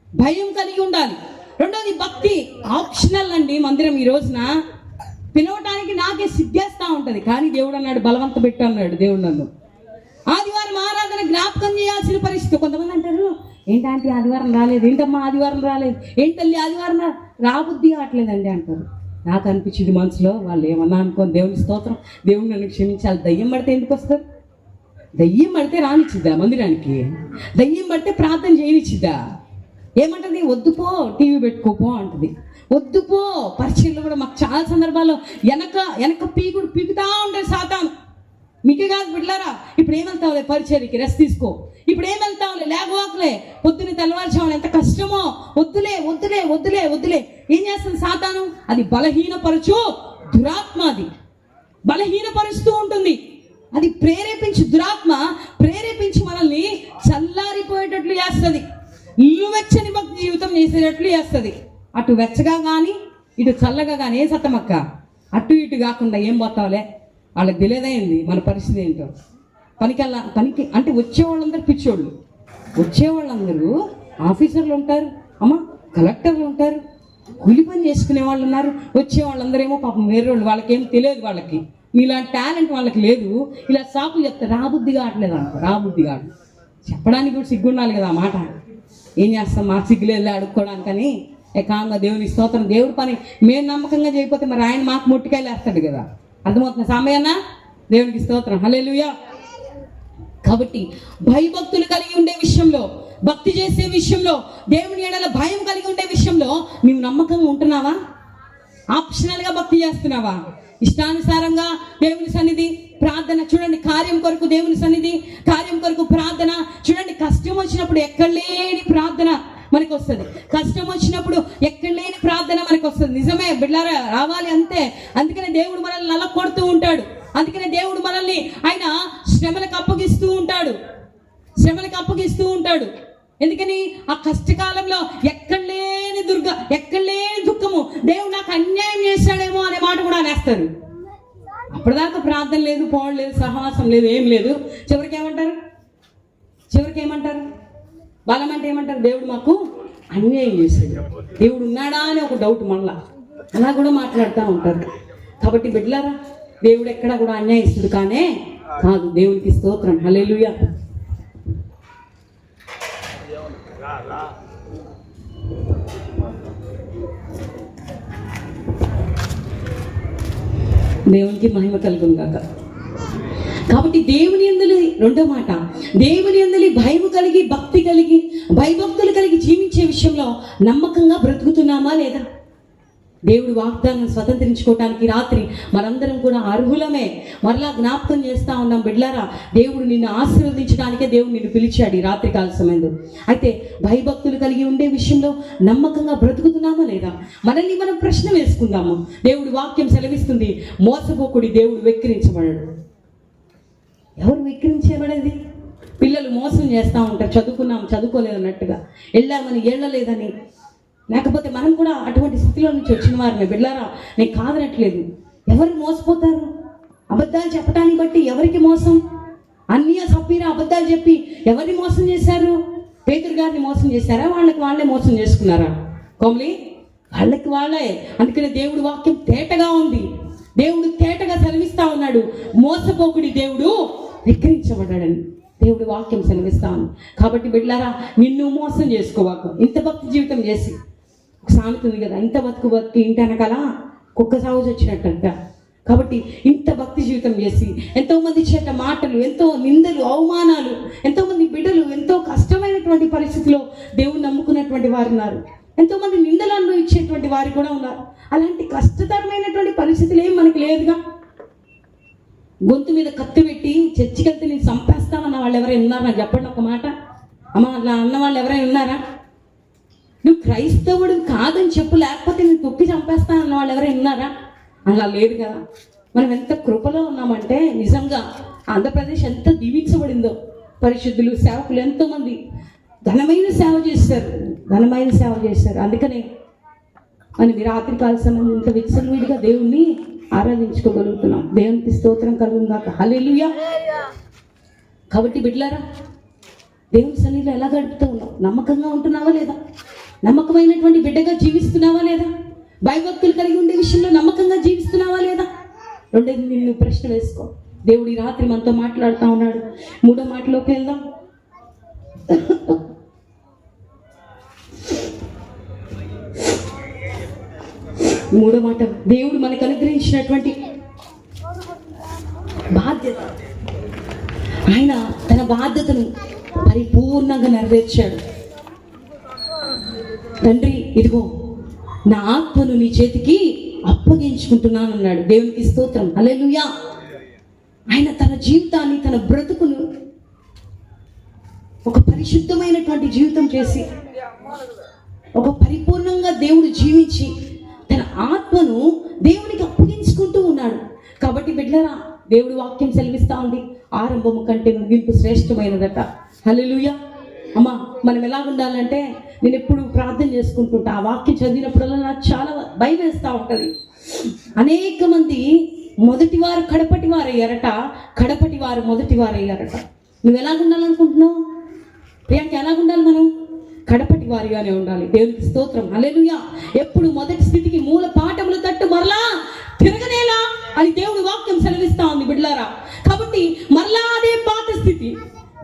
భయం కలిగి ఉండాలి. రెండోది భక్తి. ఆప్షనల్ అండి. మందిరం ఈ రోజున పిలవటానికి నాకే సిగ్గేస్తా ఉంటది, కానీ దేవుడు అన్నాడు బలవంత పెట్టు అన్నాడు దేవుడు నన్ను. ఆదివారం ఆరాధన జ్ఞాపకం చేయాల్సిన పరిస్థితి. కొంతమంది అంటారు, ఏంటంటే ఆదివారం రాలేదు, ఏంటమ్మా ఆదివారం రాలేదు, ఏంటల్లి ఆదివారం రాబుద్ధి కావట్లేదండి అంటారు. నాకు అనిపించింది మనసులో, వాళ్ళు ఏమన్నా అనుకోని దేవుని స్తోత్రం, దేవుడు నన్ను క్షమించాలి. దయ్యం పడితే ఎందుకు వస్తారు? దయ్యం పడితే రానిచ్చిద్దా మందిరానికి? దయ్యం పడితే ప్రార్థన చేయనిచ్చిద్దా? ఏమంటది? వద్దుపో, టీవీ పెట్టుకోపో అంటది. వద్దుపో. పరిచయంలో కూడా మాకు చాలా సందర్భాల్లో వెనక పీకుతా ఉంటాడు సాతాను. మీకే కాదు బిడ్డలారా, ఇప్పుడు ఏమెళ్తావులే పరిచర్యకి, రెస్ట్ తీసుకో, ఇప్పుడు ఏమెళ్తావులే లేకపోలే, పొద్దున్న తెల్లవారుజామున ఎంత కష్టమో, వద్దులే వద్దులే వద్దులే వద్దులే. ఏం చేస్తుంది సాతాను? అది బలహీనపరచు దురాత్మ. అది బలహీనపరుస్తూ ఉంటుంది. అది దురాత్మ ప్రేరేపించి మనల్ని చల్లారిపోయేటట్లు చేస్తుంది. ఇల్లు వెచ్చని భక్తి జీవితం చేసేటట్లు చేస్తుంది. అటు వెచ్చగా కానీ ఇటు చల్లగా కానీ. ఏం సత్తమక్క, అటు ఇటు కాకుండా ఏం పోతావులే, వాళ్ళకి తెలియదైంది మన పరిస్థితి ఏంటో. పనికి అంటే వచ్చేవాళ్ళందరూ పిచ్చోళ్ళు. వచ్చేవాళ్ళందరూ ఆఫీసర్లు ఉంటారు, కలెక్టర్లు ఉంటారు, కూలి పని చేసుకునే వాళ్ళు ఉన్నారు. వచ్చే వాళ్ళందరూ ఏమో పాపం వేరే వాళ్ళు, వాళ్ళకేం తెలియదు. వాళ్ళకి నీలాంటి టాలెంట్ వాళ్ళకి లేదు. ఇలా సాకులు చెప్తారు, రాబుద్ధి కావట్లేదు అంట. రాబుద్ధి కాదు చెప్పడానికి కూడా సిగ్గుండాలి కదా ఆ మాట. ఏం చేస్తాం, మా సిగ్గులేదు అడుక్కోవడానికని ఏకాంగా దేవుని స్తోత్రం. దేవుడి పని మేము నమ్మకంగా చేయకపోతే మరి ఆయన మాకు మొట్టికాయలు వేస్తాడు కదా. అర్థమవుతుంది సమయన్నా? దేవునికి స్తోత్రం. హల్లెలూయా. కాబట్టి భయభక్తులు కలిగి ఉండే విషయంలో, భక్తి చేసే విషయంలో, దేవుని ఎడల భయం కలిగి ఉండే విషయంలో నీవు నమ్మకంగా ఉంటున్నావా? ఆప్షనల్గా భక్తి చేస్తున్నావా? ఇష్టానుసారంగా దేవుని సన్నిధి ప్రార్థన. చూడండి, కార్యం కొరకు దేవుని సన్నిధి, కార్యం కొరకు ప్రార్థన. చూడండి, కష్టం వచ్చినప్పుడు ఎక్కడ లేని ప్రార్థన మనకు వస్తుంది. కష్టం వచ్చినప్పుడు ఎక్కడ లేని ప్రార్థన మనకు వస్తుంది. నిజమే బిడ్డలారా, రావాలి అంతే. అందుకనే దేవుడు మనల్ని నలకొడుతూ ఉంటాడు. అందుకనే దేవుడు మనల్ని ఆయన శ్రమలకు అప్పగిస్తూ ఉంటాడు. ఎందుకని? ఆ కష్టకాలంలో ఎక్కడ లేని దుఃఖము, దేవుడు నాకు అన్యాయం చేశాడేమో అనే మాట కూడా అనేస్తారు. అప్పటిదాకా ప్రార్థన లేదు, పోవడం లేదు, సహవాసం లేదు, ఏం లేదు. చివరికి ఏమంటారు? బలం అంటే ఏమంటారు? దేవుడు మాకు అన్యాయం చేశాడు, దేవుడు ఉన్నాడా అని ఒక డౌట్ మనలా. అలా కూడా మాట్లాడుతూ ఉంటారు. కాబట్టి బిడ్డలారా, దేవుడు ఎక్కడ కూడా అన్యాయస్తుడు కానే కాదు. దేవునికి స్తోత్రం. హల్లెలూయా. దేవునికి మహిమ కలుగును గాక. కాబట్టి దేవుని యందు, రెండో మాట, దేవుని యందు భయము కలిగి, భక్తి కలిగి, భయభక్తులు కలిగి జీవించే విషయంలో నమ్మకంగా బ్రతుకుతున్నామా లేదా? దేవుడు వాగ్దానం స్వతంత్రించుకోవటానికి రాత్రి మనందరం కూడా అర్హులమే. మరలా జ్ఞాపకం చేస్తా ఉన్నాం, బిడ్లారా, దేవుడు నిన్ను ఆశీర్వదించడానికే దేవుడు నిన్ను పిలిచాడు ఈ రాత్రి కాల సమయంలో. అయితే భయభక్తులు కలిగి ఉండే విషయంలో నమ్మకంగా బ్రతుకుతున్నామా లేదా? మనల్ని మనం ప్రశ్న వేసుకుందాము. దేవుడు వాక్యం సెలవిస్తుంది, మోసపోకుడి, దేవుడు వెక్కిరించబడడు. ఎవరు వెక్కిరించబడేది? పిల్లలు మోసం చేస్తూ ఉంటారు, చదువుకున్నాం చదువుకోలేదు అన్నట్టుగా, వెళ్ళామని వెళ్ళలేదని. లేకపోతే మనం కూడా అటువంటి స్థితిలో నుంచి వచ్చిన వారిని. బిడ్డారా, నేను కాదనట్లేదు. ఎవరు మోసపోతారు? అబద్ధాలు చెప్పడాన్ని బట్టి ఎవరికి మోసం? అన్నయ్య సప్పీరా అబద్ధాలు చెప్పి ఎవరిని మోసం చేశారు? పేతురు గారిని మోసం చేశారా? వాళ్ళే మోసం చేసుకున్నారా? కోమలి, వాళ్ళకి వాళ్ళే. అందుకనే దేవుడి వాక్యం తేటగా ఉంది. దేవుడు తేటగా సెలవిస్తా ఉన్నాడు, మోసపోకుడి, దేవుడు విక్రించబడ్డాడని దేవుడి వాక్యం సెలవిస్తా ఉంది. కాబట్టి బిడ్డలారా, నిన్ను మోసం చేసుకోవాకు. ఇంత భక్తి జీవితం చేసి, ఒక సామెత ఉంది కదా, ఇంత బతికి ఇంటి వెనకాల కుక్క సాగు వచ్చినట్టంట. కాబట్టి ఇంత భక్తి జీవితం చేసి, ఎంతోమంది చేత మాటలు, ఎంతో నిందలు, అవమానాలు, ఎంతోమంది బిడ్డలు ఎంతో కష్టమైనటువంటి పరిస్థితిలో దేవుని నమ్ముకున్నటువంటి వారు ఉన్నారు. ఎంతోమంది నిందలు అనుభవించేటువంటి వారు కూడా ఉన్నారు. అలాంటి కష్టతరమైనటువంటి పరిస్థితులు ఏం మనకు లేదుగా. గొంతు మీద కత్తి పెట్టి చర్చికి వెళ్తే నేను చంపేస్తామన్న వాళ్ళు ఎవరైనా ఉన్నారా? నాకు చెప్పండి ఒక మాట. అమ్మ, అట్లా అన్న వాళ్ళు ఎవరైనా ఉన్నారా? నువ్వు క్రైస్తవుడు కాదని చెప్పు, లేకపోతే నేను తొక్కి చంపేస్తానన్న వాళ్ళు ఎవరైనా ఉన్నారా? అలా లేదు కదా. మనం ఎంత కృపలో ఉన్నామంటే, నిజంగా ఆంధ్రప్రదేశ్ ఎంత దీవించబడిందో. పరిశుద్ధులు, సేవకులు ఎంతోమంది ఘనమైన సేవ చేశారు. అందుకనే మనం ఈ రాత్రి కాల సమయం ఇంత విచ్చలవిడిగా దేవుణ్ణి ఆరాధించుకోగలుగుతున్నాం. దేవునికి స్తోత్రం కలుగును గాక. హల్లెలూయా. కాబట్టి బిడ్డలారా, దేవుని సన్నిధిలో ఎలా గడుపుతూ ఉన్నావు? నమ్మకంగా ఉంటున్నావా లేదా? నమ్మకమైనటువంటి బిడ్డగా జీవిస్తున్నావా లేదా? భయభక్తులు కలిగి ఉండే విషయంలో నమ్మకంగా జీవిస్తున్నావా లేదా? రెండేది నిన్ను ప్రశ్న వేసుకో. దేవుడు ఈ రాత్రి మనతో మాట్లాడుతూ ఉన్నాడు. మూడో మాటలోకి వెళ్దాం. మూడో మాట, దేవుడు మనకు అనుగ్రహించినటువంటి బాధ్యత. ఆయన తన బాధ్యతను పరిపూర్ణంగా నెరవేర్చాడు. తండ్రి, ఇదిగో నా ఆత్మను నీ చేతికి అప్పగించుకుంటున్నాను అన్నాడు. దేవునికి స్తోత్రం. హల్లెలూయా. ఆయన తన జీవితాన్ని, తన బ్రతుకును ఒక పరిశుద్ధమైనటువంటి జీవితం చేసి, ఒక పరిపూర్ణంగా దేవుడు జీవించి తన ఆత్మను దేవునికి అప్పగించుకుంటూ ఉన్నాడు. కాబట్టి బిడ్డలారా, దేవుడి వాక్యం సెలవిస్తా ఉంది, ఆరంభము కంటే ముగింపు శ్రేష్టమైనదట. హల్లెలూయా. అమ్మా, మనం ఎలా ఉండాలంటే, నేను ఎప్పుడు ప్రార్థన చేసుకుంటుంటా. ఆ వాక్యం చదివినప్పుడల్లా నాకు చాలా భయం వేస్తూ ఉంటుంది. అనేక మంది మొదటివారు కడపటి వారు అయ్యారట, కడపటి వారు మొదటి వారు అయ్యారట. నువ్వు ఎలా ఉండాలనుకుంటున్నావు? ప్రియాంక, ఎలా ఉండాలి? మనం కడపటి వారిగానే ఉండాలి. దేవునికి స్తోత్రం. హల్లెలూయా. ఎప్పుడు మొదటి స్థితికి మూల పాఠములు తట్టు మరలా తిరగనేలా అని దేవుడు వాక్యం సెలవిస్తా ఉంది బిడ్డలారా. కాబట్టి మరలా అదే పాత స్థితి,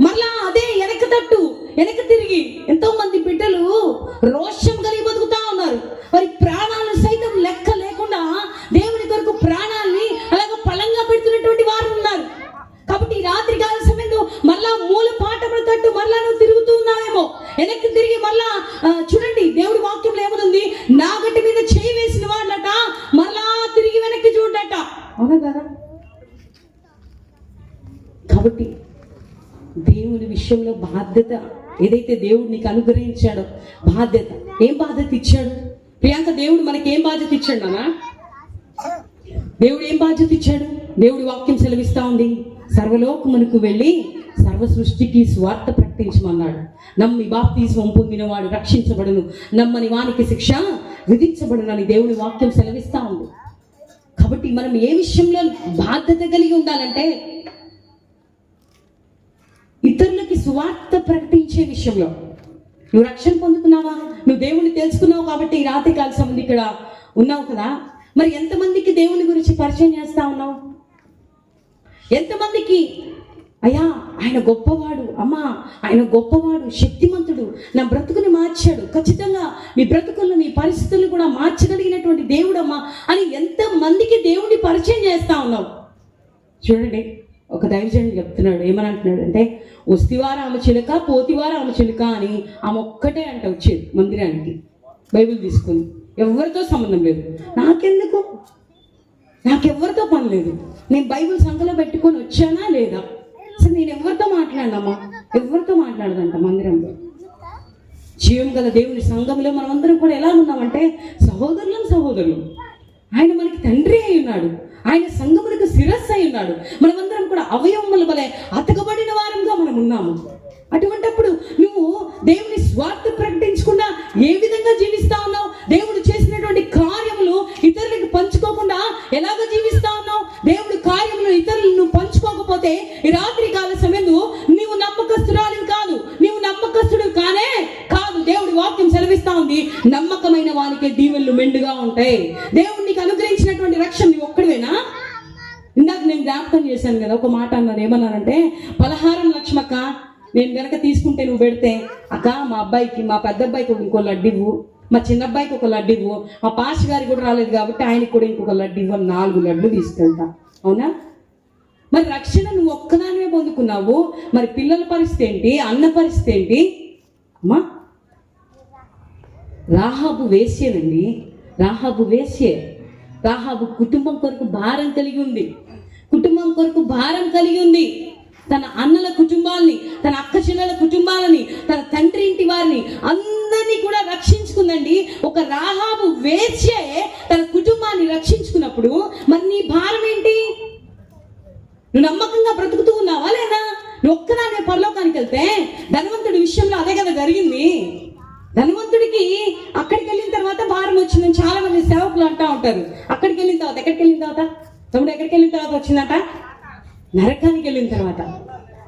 మరలా అదే వెనక తట్టు, వెనక తిరిగి ఎంతో మంది బిడ్డలు రోషం కలిగి బతుకుతా ఉన్నారు. వారి ప్రాణాలు సైతం లెక్క లేకుండా దేవుని కొరకు ప్రాణాన్ని అలాగ పలంగా పెడుతున్నటువంటి వారు ఉన్నారు. కాబట్టి ఈ రాత్రి కాల సమయంలో మరలా మూల పాఠములు తట్టు మరలా నువ్వు తిరుగుతూ ఉన్నావేమో. వెనక్కి తిరిగి మరలా చూడండి, దేవుడి వాక్యంలో ఏమనుంది? నాగటి మీద చేయి వేసిన వాళ్ళట మరలా తిరిగి వెనక్కి చూడట. అవునా కదా? కాబట్టి దేవుని విషయంలో బాధ్యత, ఏదైతే దేవుడు నీకు అనుగ్రహించాడో బాధ్యత. ఏం బాధ్యత ఇచ్చాడు? ప్రియాంక, దేవుడు మనకి ఏం బాధ్యత ఇచ్చాడు నాన్న? దేవుడు ఏం బాధ్యత ఇచ్చాడు? దేవుడి వాక్యం సెలవిస్తా ఉంది, సర్వలోకమునకు వెళ్ళి సర్వ సృష్టికి స్వార్థ ప్రకటించమన్నాడు. నమ్మి బాప్తిస్మం పొందినవాడు రక్షించబడును, నమ్మని వానికి శిక్ష విధించబడును అని దేవుని వాక్యం సెలవిస్తా ఉంది. కాబట్టి మనం ఏ విషయంలో బాధ్యత కలిగి ఉండాలంటే, ఇతరులకి సువార్త ప్రకటించే విషయంలో. నువ్వు రక్షణ పొందుకున్నావా? నువ్వు దేవుణ్ణి తెలుసుకున్నావు కాబట్టి ఈ రాత్రి కాల సంబంధి ఇక్కడ ఉన్నావు కదా. మరి ఎంతమందికి దేవుని గురించి పరిచయం చేస్తా ఉన్నావు? ఎంతమందికి అయ్యా ఆయన గొప్పవాడు, అమ్మా ఆయన గొప్పవాడు, శక్తిమంతుడు, నా బ్రతుకుని మార్చాడు, ఖచ్చితంగా నీ బ్రతుకులను నీ పరిస్థితులను కూడా మార్చగలిగినటువంటి దేవుడమ్మా అని ఎంతమందికి దేవుడిని పరిచయం చేస్తా ఉన్నావు. చూడండి, ఒక దైవజనుడు చెప్తున్నాడు, ఏమని అంటున్నాడు అంటే, వస్తివార ఆమె చిలుక, పోతివార ఆమె చిలుక అని ఆమె ఒక్కటే అంట వచ్చేది మందిరానికి బైబిల్ తీసుకుని. ఎవరితో సంబంధం లేదు, నాకెవరితో పని లేదు, నేను బైబిల్ సంఖ్యలో పెట్టుకొని వచ్చానా లేదా, అసలు నేను ఎవరితో మాట్లాడినామా, ఎవరితో మాట్లాడదంట మందిరంలో. జీవం గల దేవుని సంఘంలో మనమందరం కూడా ఎలా ఉన్నామంటే సహోదరులు. ఆయన మనకి తండ్రి అయి ఉన్నాడు, ఆయన సంఘములకు శిరస్సు అయి ఉన్నాడు. మనమందరం కూడా అవయవముల వలె అతకబడిన వారంగా మనం ఉన్నాము. అటువంటప్పుడు నువ్వు దేవుని స్వార్థ ప్రకటించకుండా ఏ విధంగా జీవిస్తా ఉన్నావు? దేవుడు చేసినటువంటి కార్యములు ఇతరులకు పంచుకోకుండా ఎలాగ జీవిస్తా ఉన్నావు? దేవుడి కార్యములు ఇతరులను పంచుకోకపోతే ఈ రాత్రి కాల సమయంలో నీవు నమ్మకస్తురాలివి కాదు, నీవు నమ్మకస్తుడు కాదు. దేవుడి వాక్యం సెలవిస్తా ఉంది, నమ్మకమైన వానికే దీవెనలు మెండుగా ఉంటాయి. దేవుడు నీకు అనుగ్రహించినటువంటి రక్షణ నీ ఒక్కడివేనా? ఇందాక నేను జ్ఞాపకం చేశాను కదా, ఒక మాట అన్నాను, ఏమన్నానంటే, పలహారం లక్ష్మక్క నేను కనుక తీసుకుంటే నువ్వు పెడితే, అక్క మా అబ్బాయికి, మా పెద్ద అబ్బాయికి ఇంకో లడ్డు ఇవ్వు, మా చిన్న అబ్బాయికి ఒక లడ్డు ఇవ్వు, మా పాస్ గారికి కూడా రాలేదు కాబట్టి ఆయనకి కూడా ఇంకొక లడ్డు ఇవ్వు, 4 లడ్లు తీసుకెళ్తా. అవునా? మరి రక్షణ నువ్వు ఒక్కదానివే పొందుకున్నావు, మరి పిల్లల పరిస్థితి ఏంటి, అన్న పరిస్థితి ఏంటి? అమ్మా, రాహాబు వేశ్యేనండి, రాహాబు వేశ్యే. రాహాబు కుటుంబం కొరకు భారం కలిగి ఉంది, తన అన్నల కుటుంబాలని, తన అక్క చెల్లెల కుటుంబాలని, తన తండ్రి ఇంటి వారిని అందరినీ కూడా రక్షించుకుందండి. ఒక రాహాబు వేశ్యే తన కుటుంబాన్ని రక్షించుకున్నప్పుడు మరి నీ భారం ఏంటి? నువ్వు నమ్మకంగా బ్రతుకుతూ ఉన్నావా లేదా? నువ్వు ఒక్కదానే పరలోకానికి వెళ్తే, ధనవంతుడి విషయంలో అదే కదా జరిగింది. ధనవంతుడికి అక్కడికి వెళ్ళిన తర్వాత భారం వచ్చిందని చాలా మంది సేవకులు అంటూ ఉంటారు. ఎక్కడికి వెళ్ళిన తర్వాత తమ్ముడు ఎక్కడికి వెళ్ళిన తర్వాత వచ్చిందట? నరకానికి వెళ్ళిన తర్వాత.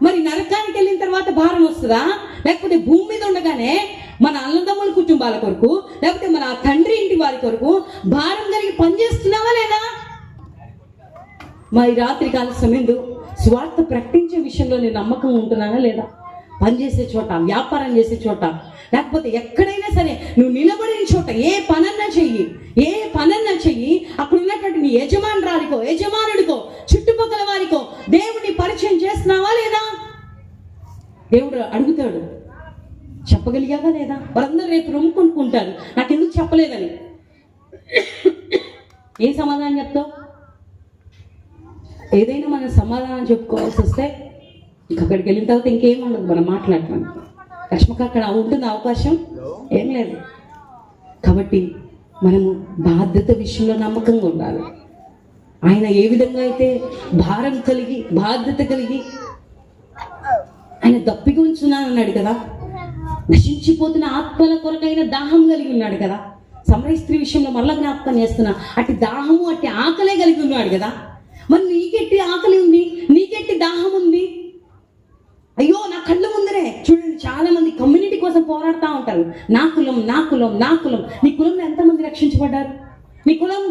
మరి నరకానికి వెళ్ళిన తర్వాత భారం వస్తుందా? లేకపోతే భూమి మీద ఉండగానే మన అన్నదమ్ముల కుటుంబాల కొరకు, లేకపోతే మన తండ్రి ఇంటి వారి కొరకు భారం కలిగి పనిచేస్తున్నావా లేదా? మరి రాత్రి కాల సమయంలో స్వార్థ ప్రకటించే విషయంలో నేను నమ్మకం ఉంటున్నానా లేదా? పనిచేసే చోట, వ్యాపారం చేసే చోట, లేకపోతే ఎక్కడైనా సరే నువ్వు నిలబడిన చోట ఏ పనన్నా చెయ్యి, అక్కడ ఉన్నటువంటి నీ యజమానుడికో చుట్టుపక్కల వారికో దేవుడిని పరిచయం చేస్తున్నావా లేదా? దేవుడు అడుగుతాడు, చెప్పగలిగావా లేదా? వారందరూ రేపు రొమ్ముకుంటుకుంటారు, నాకెందుకు చెప్పలేదని. ఏం సమాధానం చెప్తావు? ఏదైనా మనం సమాధానం చెప్పుకోవాల్సి వస్తే అక్కడికి వెళ్ళిన తర్వాత ఇంకేం ఉండదు మనం మాట్లాడటానికి. లక్ష్మక అక్కడ ఉంటుంది అవకాశం ఏం లేదు. కాబట్టి మనము బాధ్యత విషయంలో నమ్మకంగా ఉండాలి. ఆయన ఏ విధంగా అయితే భారం కలిగి, బాధ్యత కలిగి ఆయన దప్పిక ఉంచున్నాను అన్నాడు కదా, నశించిపోతున్న ఆత్మల కొరకైన దాహం కలిగి ఉన్నాడు కదా. సమరయ స్త్రీ విషయంలో మళ్ళా జ్ఞాపకం చేస్తున్నా, అట్టి దాహము అట్టి ఆకలే కలిగి ఉన్నాడు కదా. మరి నీకెట్టి ఆకలి ఉంది, నీకెట్టి దాహం ఉంది? అయ్యో, నా కళ్ళ ముందరే చూడండి, చాలా మంది కమ్యూనిటీ కోసం పోరాడుతూ ఉంటారు. నా కులం. నీ కులంలో ఎంతమంది రక్షించబడ్డారు? నీ కులం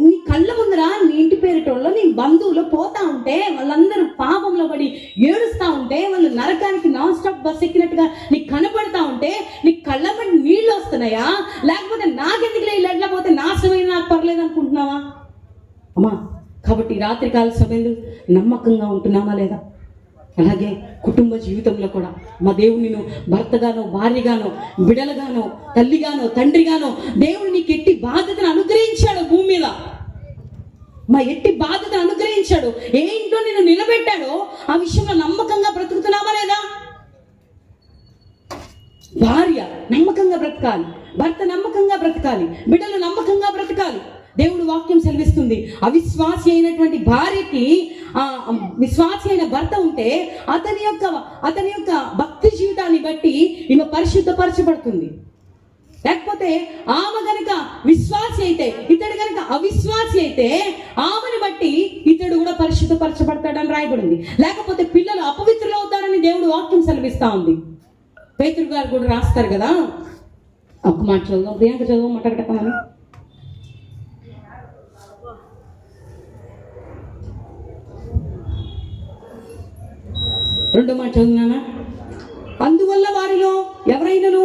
నీ కళ్ళ ముందర నీ ఇంటి పేరిటోళ్ళు, నీ బంధువులు పోతా ఉంటే, వాళ్ళందరూ పాపంలో పడి ఏడుస్తూ ఉంటే, వాళ్ళు నరకానికి నాన్ స్టాప్ బస్ ఎక్కినట్టుగా నీకు కనపడతా ఉంటే, నీ కళ్ళ పడి నీళ్ళు వస్తున్నాయా? లేకపోతే నాకెందుకులే ఇలా ఎట్లా పోతే నాశనమైన నాకు పర్లేదు అనుకుంటున్నావా? అమ్మా, కాబట్టి రాత్రికాల సమయంలో నమ్మకంగా ఉంటున్నామా లేదా? అలాగే కుటుంబ జీవితంలో కూడా మా దేవుని భర్తగానో, భార్యగానో, బిడలుగానో, తల్లిగానో, తండ్రిగానో దేవుడు నీకు ఎట్టి బాధ్యతను అనుగ్రహించాడు. భూమి మీద మా ఎట్టి బాధ్యతను అనుగ్రహించాడు. ఏ ఇంట్లో నేను నిలబెట్టాడో ఆ విషయంలో నమ్మకంగా బ్రతుకుతున్నామా లేదా? భార్య నమ్మకంగా బ్రతకాలి, భర్త నమ్మకంగా బ్రతకాలి, బిడ్డలు నమ్మకంగా బ్రతకాలి. దేవుడు వాక్యం సెలవిస్తుంది, అవిశ్వాసి అయినటువంటి భార్యకి విశ్వాసి అయిన భర్త ఉంటే అతని యొక్క భక్తి జీవితాన్ని బట్టి ఈమె పరిశుద్ధపరచబడుతుంది. లేకపోతే ఆమె గనక విశ్వాసి అయితే, ఇతడు గనక అవిశ్వాసి అయితే ఆమెను బట్టి ఇతడు కూడా పరిశుద్ధపరచబడతాడని రాయబడింది. లేకపోతే పిల్లలు అపవిత్రులు అవుతారని దేవుడు వాక్యం సెలవిస్తా ఉంది. పేతురు గారు కూడా రాస్తారు కదా, ఒక మాట చదువు, ప్రియాంక చదువు మాట్లాడతామని. రెండో మాట చదువునానా. అందువల్ల వారిలో ఎవరైనాను,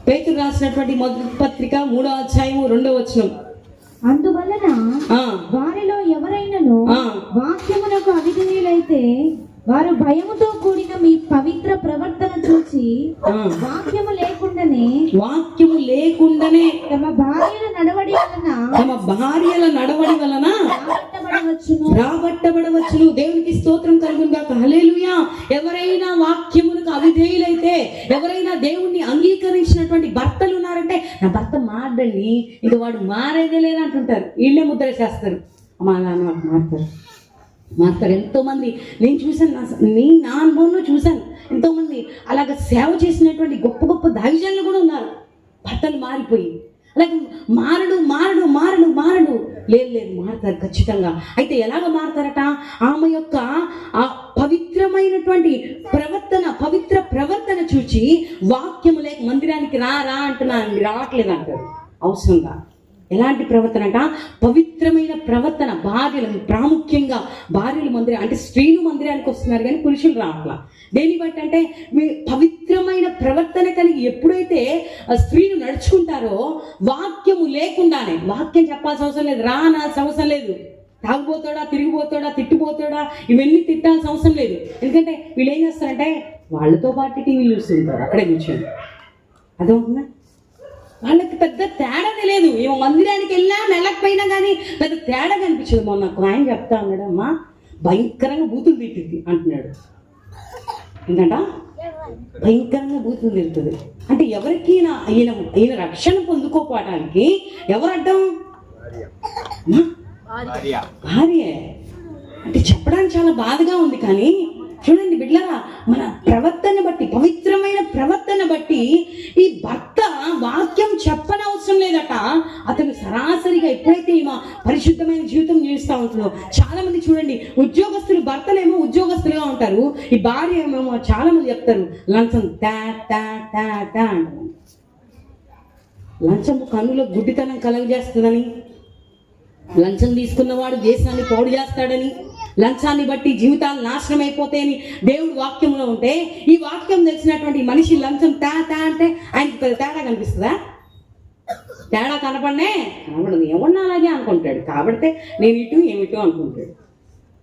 పేతురు రాసినటువంటి మొదటి పత్రిక 3వ అధ్యాయము 2వ వచనం. అందువలన వారిలో ఎవరైనాను వాక్యమునకు అవిధేయులైతే వారు భయముతో కూడిన మీ పవిత్ర ప్రవర్తన చూసి వాక్యము లేకుండానే తమ భార్యల నడవడి వలన రాబట్టబడవచ్చును. దేవునికి స్తోత్రం కలుగును గాక. హల్లెలూయా. ఎవరైనా వాక్యమునకు అవిధేయులైతే, ఎవరైనా దేవుణ్ణి అంగీకరించినటువంటి భర్తలు ఉన్నారంటే, నా భర్త మారడండి, ఇక వాడు మారేదే లేదంటుంటారు. వీళ్ళే ముద్ర చేస్తారు. మా నాన్న మారుతారు. ఎంతోమంది నేను చూశాను, నా అనుభవంలో చూశాను. ఎంతోమంది అలాగ సేవ చేసినటువంటి గొప్ప గొప్ప దైవజనులు కూడా ఉన్నారు. భర్తలు మారిపోయి అలాగే మారడు లేదు మారుతారు ఖచ్చితంగా. అయితే ఎలాగ మారుతారట? ఆమె యొక్క ఆ పవిత్రమైనటువంటి పవిత్ర ప్రవర్తన చూచి వాక్యము లేక మందిరానికి రా అంటున్నాను, రావట్లేదు అంటారు. అవసరంగా ఎలాంటి ప్రవర్తన అంట? పవిత్రమైన ప్రవర్తన. భార్యలు, ప్రాముఖ్యంగా భార్యలు మందిరం అంటే స్త్రీలు మందిరానికి వస్తున్నారు కానీ పురుషులు రావట్లా. దేని బట్టి అంటే మీ పవిత్రమైన ప్రవర్తన కలిగి ఎప్పుడైతే స్త్రీలు నడుచుకుంటారో, వాక్యము లేకుండానే, వాక్యం చెప్పాల్సిన అవసరం లేదు, అనాల్సిన అవసరం లేదు, తాగుపోతాడా, తిరిగిపోతాడా, తిట్టిపోతాడా, ఇవన్నీ తిట్టాల్సిన అవసరం లేదు. ఎందుకంటే వీళ్ళు ఏం చేస్తారంటే వాళ్ళతో పాటు టీవీ చూస్తుంటారు అక్కడే కూర్చొని. అదవుతుందా? వాళ్ళకి పెద్ద తేడా తెలియదు. ఏమో మందిరానికి వెళ్ళినా నెలకపోయినా కానీ పెద్ద తేడా కనిపించదు. మొన్న ఆయన చెప్తా ఉన్నాడు, అమ్మా భయంకరంగా బూతులు తిట్టింది అంటున్నాడు. ఏంటంట? భయంకరంగా బూతులు తిరుగుతుంది అంటే ఎవరికి ఈయన రక్షణ పొందుకోపోవడానికి ఎవరు అడ్డం? భార్య. అంటే చెప్పడానికి చాలా బాధగా ఉంది కానీ చూడండి బిడ్డలారా, మన ప్రవర్తన బట్టి, పవిత్రమైన ప్రవర్తన బట్టి ఈ భర్త వాక్యం చెప్పనవసరం లేదట. అతను సరాసరిగా ఎప్పుడైతే ఈమె పరిశుద్ధమైన జీవితం జీవిస్తూ ఉంటుందో, చాలా మంది చూడండి ఉద్యోగస్తులు, భర్తలేమో ఉద్యోగస్తులుగా ఉంటారు, ఈ భార్య ఏమేమో చాలా మంది చెప్తారు లంచం అంటారు. లంచము కన్నులో గుడ్డితనం కలగజేస్తుందని, లంచం తీసుకున్నవాడు దేశాన్ని పాడు చేస్తాడని, లంచాన్ని బట్టి జీవితాలు నాశనం అయిపోతాయని దేవుడు వాక్యంలో ఉంటే, ఈ వాక్యం తెలిసినటువంటి మనిషి లంచం అంటే ఆయనకి తేడా కనిపిస్తుందా? తేడా కనపడదు. ఏమన్నా అలాగే అనుకుంటాడు. కాబట్టి నేను ఇటు ఏమిటో అనుకుంటాడు.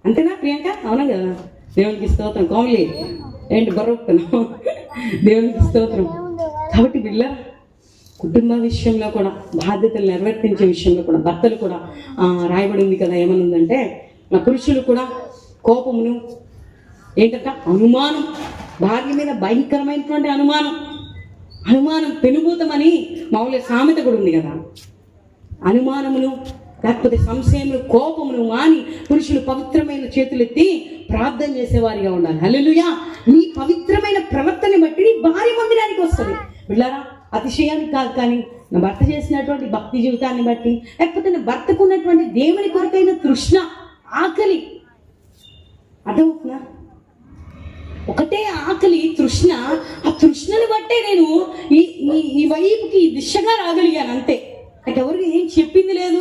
అంతేనా ప్రియాంక? అవునా కదా? దేవునికి స్తోత్రం. కోమలి ఏంటి బరువుతున్నావు? దేవునికి స్తోత్రం. కాబట్టి బిళ్ళ కుటుంబ విషయంలో కూడా, బాధ్యతలు నిర్వర్తించే విషయంలో కూడా భర్తలు కూడా రాయబడి ఉంది కదా, ఏమనుందంటే పురుషులు కూడా కోపమును, ఏంటంట అనుమానం, భార్య మీద భయంకరమైనటువంటి అనుమానం పెనుభూతమని మామూలుగా సామెత కూడా ఉంది కదా. అనుమానమును లేకపోతే సంశయమును, కోపమును మాని పురుషులు పవిత్రమైన చేతులెత్తి ప్రార్థన చేసేవారిగా ఉండాలి. హల్లెలూయా. నీ పవిత్రమైన ప్రవర్తన బట్టి భార్య మందిరానికి వస్తుంది. బిడ్డలారా, అతిశయానికి కాదు కానీ నా భర్త చేసినటువంటి భక్తి జీవితాన్ని బట్టి, లేకపోతే నా భర్తకు ఉన్నటువంటి దేవుని కొరకైన తృష్ణ, ఆకలి, అర్థమవుతుందా? ఒకటే ఆకలి, తృష్ణ. ఆ తృష్ణని బట్టే నేను ఈ వైపుకి దిశగా రాగలిగాను అంతే. నాకు ఎవరికి ఏం చెప్పింది లేదు.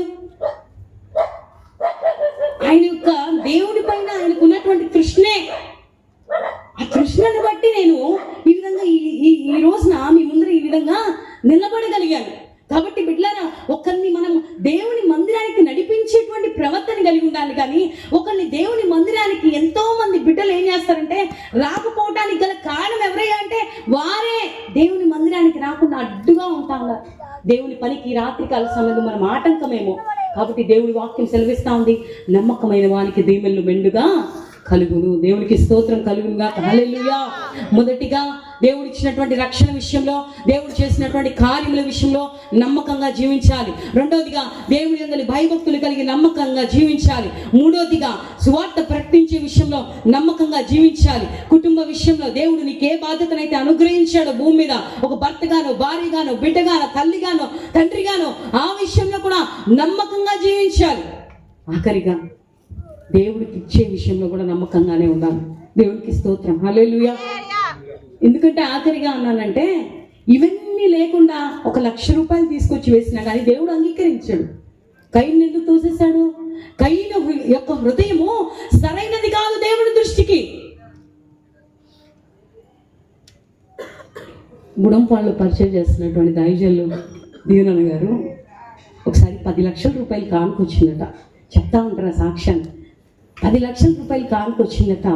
ఆయన యొక్క దేవుడి పైన ఆయనకు ఉన్నటువంటి తృష్ణే. ఆ తృష్ణని బట్టి నేను ఈ విధంగా ఈ రోజున మీ ముందర ఈ విధంగా నిలబడగలిగాను. కాబట్టి బిడ్డలారా, ఒకరిని మనం దేవుని మందిరానికి నడిపించేటువంటి ప్రవర్తన కలిగి ఉండాలి. కానీ ఒకరిని దేవుని మందిరానికి ఎంతో మంది బిడ్డలు ఏం చేస్తారంటే, రాకపోవడానికి గల కారణం ఎవరయ్యా అంటే వారే దేవుని మందిరానికి రాకుండా అడ్డుగా ఉంటా ఉన్నారు. దేవుని పనికి రాత్రికాల సమయంలో మనం ఆటంకమేమో. కాబట్టి దేవుడి వాక్యం సెలవిస్తా ఉంది, నమ్మకమైన వానికి దీవెనలు మెండుగా కలుగును. దేవునికి స్తోత్రం కలుగునుగా. హల్లెలూయా. మొదటిగా దేవుడు ఇచ్చినటువంటి రక్షణ విషయంలో, దేవుడు చేసినటువంటి కార్యముల విషయంలో నమ్మకంగా జీవించాలి. రెండోదిగా దేవుని యందు భయభక్తులు కలిగి నమ్మకంగా జీవించాలి. మూడోదిగా సువార్త ప్రకటించే విషయంలో నమ్మకంగా జీవించాలి. కుటుంబ విషయంలో దేవుడు నీకు ఏ బాధ్యతనైతే అనుగ్రహించాడో భూమి మీద, ఒక భర్తగానో, భార్యగానో, బిడ్డగానో, తల్లిగానో, తండ్రిగానో, ఆ విషయంలో కూడా నమ్మకంగా జీవించాలి. ఆఖరిగా దేవుడికి ఇచ్చే విషయంలో కూడా నమ్మకంగానే ఉండాలి. దేవుడికి స్తోత్రం. హల్లెలూయా. ఎందుకంటే ఆఖరిగా అన్నానంటే, ఇవన్నీ లేకుండా 1,00,000 రూపాయలు తీసుకొచ్చి వేసినా కానీ దేవుడు అంగీకరించాడు. కయీను ఎందుకు తోసేశాడు? కయీను యొక్క హృదయము సరైనది కాదు దేవుడి దృష్టికి. గుడంపాళ్ళు పరిచయం చేస్తున్నటువంటి దైవజనులు దీవెన గారు ఒకసారి 10 లక్షల రూపాయలు కానుకొచ్చిందట. చెప్తా ఉంటారు ఆ సాక్ష్యాన్ని. 10 లక్షల రూపాయలు కానుకొచ్చిందట.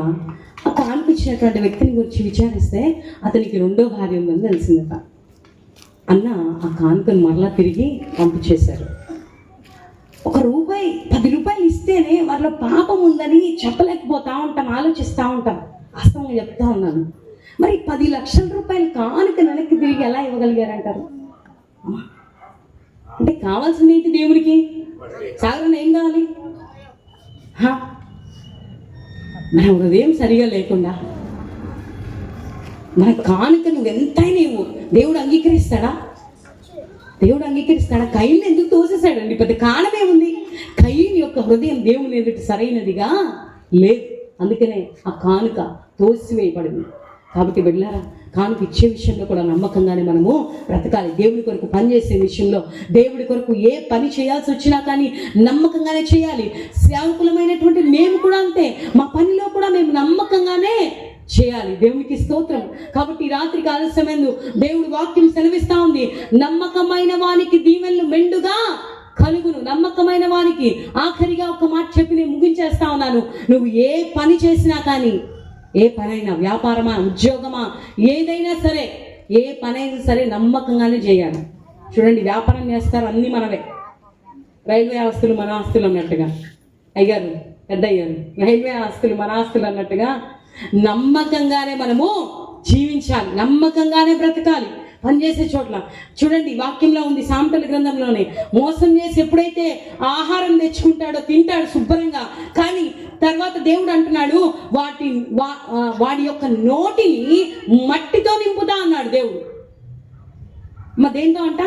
ఆ కానుకొచ్చినటువంటి వ్యక్తిని గురించి విచారిస్తే అతనికి 2వ భార్య ఉందని తెలిసిందట. అన్న ఆ కానుకను మరలా తిరిగి పంపించేశారు. 1 రూపాయి 10 రూపాయలు ఇస్తేనే వాళ్ళ పాపం ఉందని చెప్పలేకపోతా ఉంటాం, ఆలోచిస్తూ ఉంటాం. వాస్తవం చెప్తా ఉన్నాను. మరి 10 లక్షల రూపాయలు కానుక వెనక్కి తిరిగి ఎలా ఇవ్వగలిగారంటారు? అంటే కావాల్సింది ఏంటి దేవుడికి? సాధారణ ఏం కావాలి? మన హృదయం సరిగా లేకుండా మన కానుక నువ్వు ఎంతైనా ఇవ్వు, దేవుడు అంగీకరిస్తాడా? దేవుడు అంగీకరిస్తాడా? కయ్యను ఎందుకు తోసేశాడండి? పెద్ద కారణమేముంది? కయ్యని యొక్క హృదయం దేవుని ఎదుటి సరైనదిగా లేదు. అందుకనే ఆ కానుక తోసివేయబడింది. కాబట్టి వెళ్ళారా, కానుక ఇచ్చే విషయంలో కూడా నమ్మకంగానే మనము బ్రతకాలి. దేవుడి కొరకు పని చేసే విషయంలో, దేవుడి కొరకు ఏ పని చేయాల్సి వచ్చినా కానీ నమ్మకంగానే చేయాలి. సేవకులమైనటువంటి మేము కూడా అంతే. మా పనిలో కూడా మేము నమ్మకంగానే చేయాలి. దేవునికి స్తోత్రం. కాబట్టి రాత్రి ఆలస్యమైంది, దేవుడి వాక్యం సెలవిస్తా ఉంది, నమ్మకమైన వానికి దీవెనలు మెండుగా కలుగును. నమ్మకమైన వానికి. ఆఖరిగా ఒక మాట చెప్పి నేను ముగించేస్తా ఉన్నాను. నువ్వు ఏ పని చేసినా కానీ, ఏ పనైనా, వ్యాపారమా, ఉద్యోగమా, ఏదైనా సరే, ఏ పనైనా సరే నమ్మకంగానే చేయాలి. చూడండి, వ్యాపారం చేస్తారు, అన్నీ మనవే. రైల్వే ఆస్తులు మన ఆస్తులు అన్నట్టుగా, అయ్యారు పెద్ద అయ్యారు, రైల్వే ఆస్తులు మన ఆస్తులు అన్నట్టుగా నమ్మకంగానే మనము జీవించాలి, నమ్మకంగానే బ్రతకాలి. పనిచేసే చోట్ల చూడండి, వాక్యంలో ఉంది, సామెతల గ్రంథంలోనే, మోసం చేసి ఎప్పుడైతే ఆహారం తెచ్చుకుంటాడో తింటాడు శుభ్రంగా, కానీ తర్వాత దేవుడు అంటున్నాడు వాడి యొక్క నోటిని మట్టితో నింపుతా అన్నాడు దేవుడు. దేంతో అంట?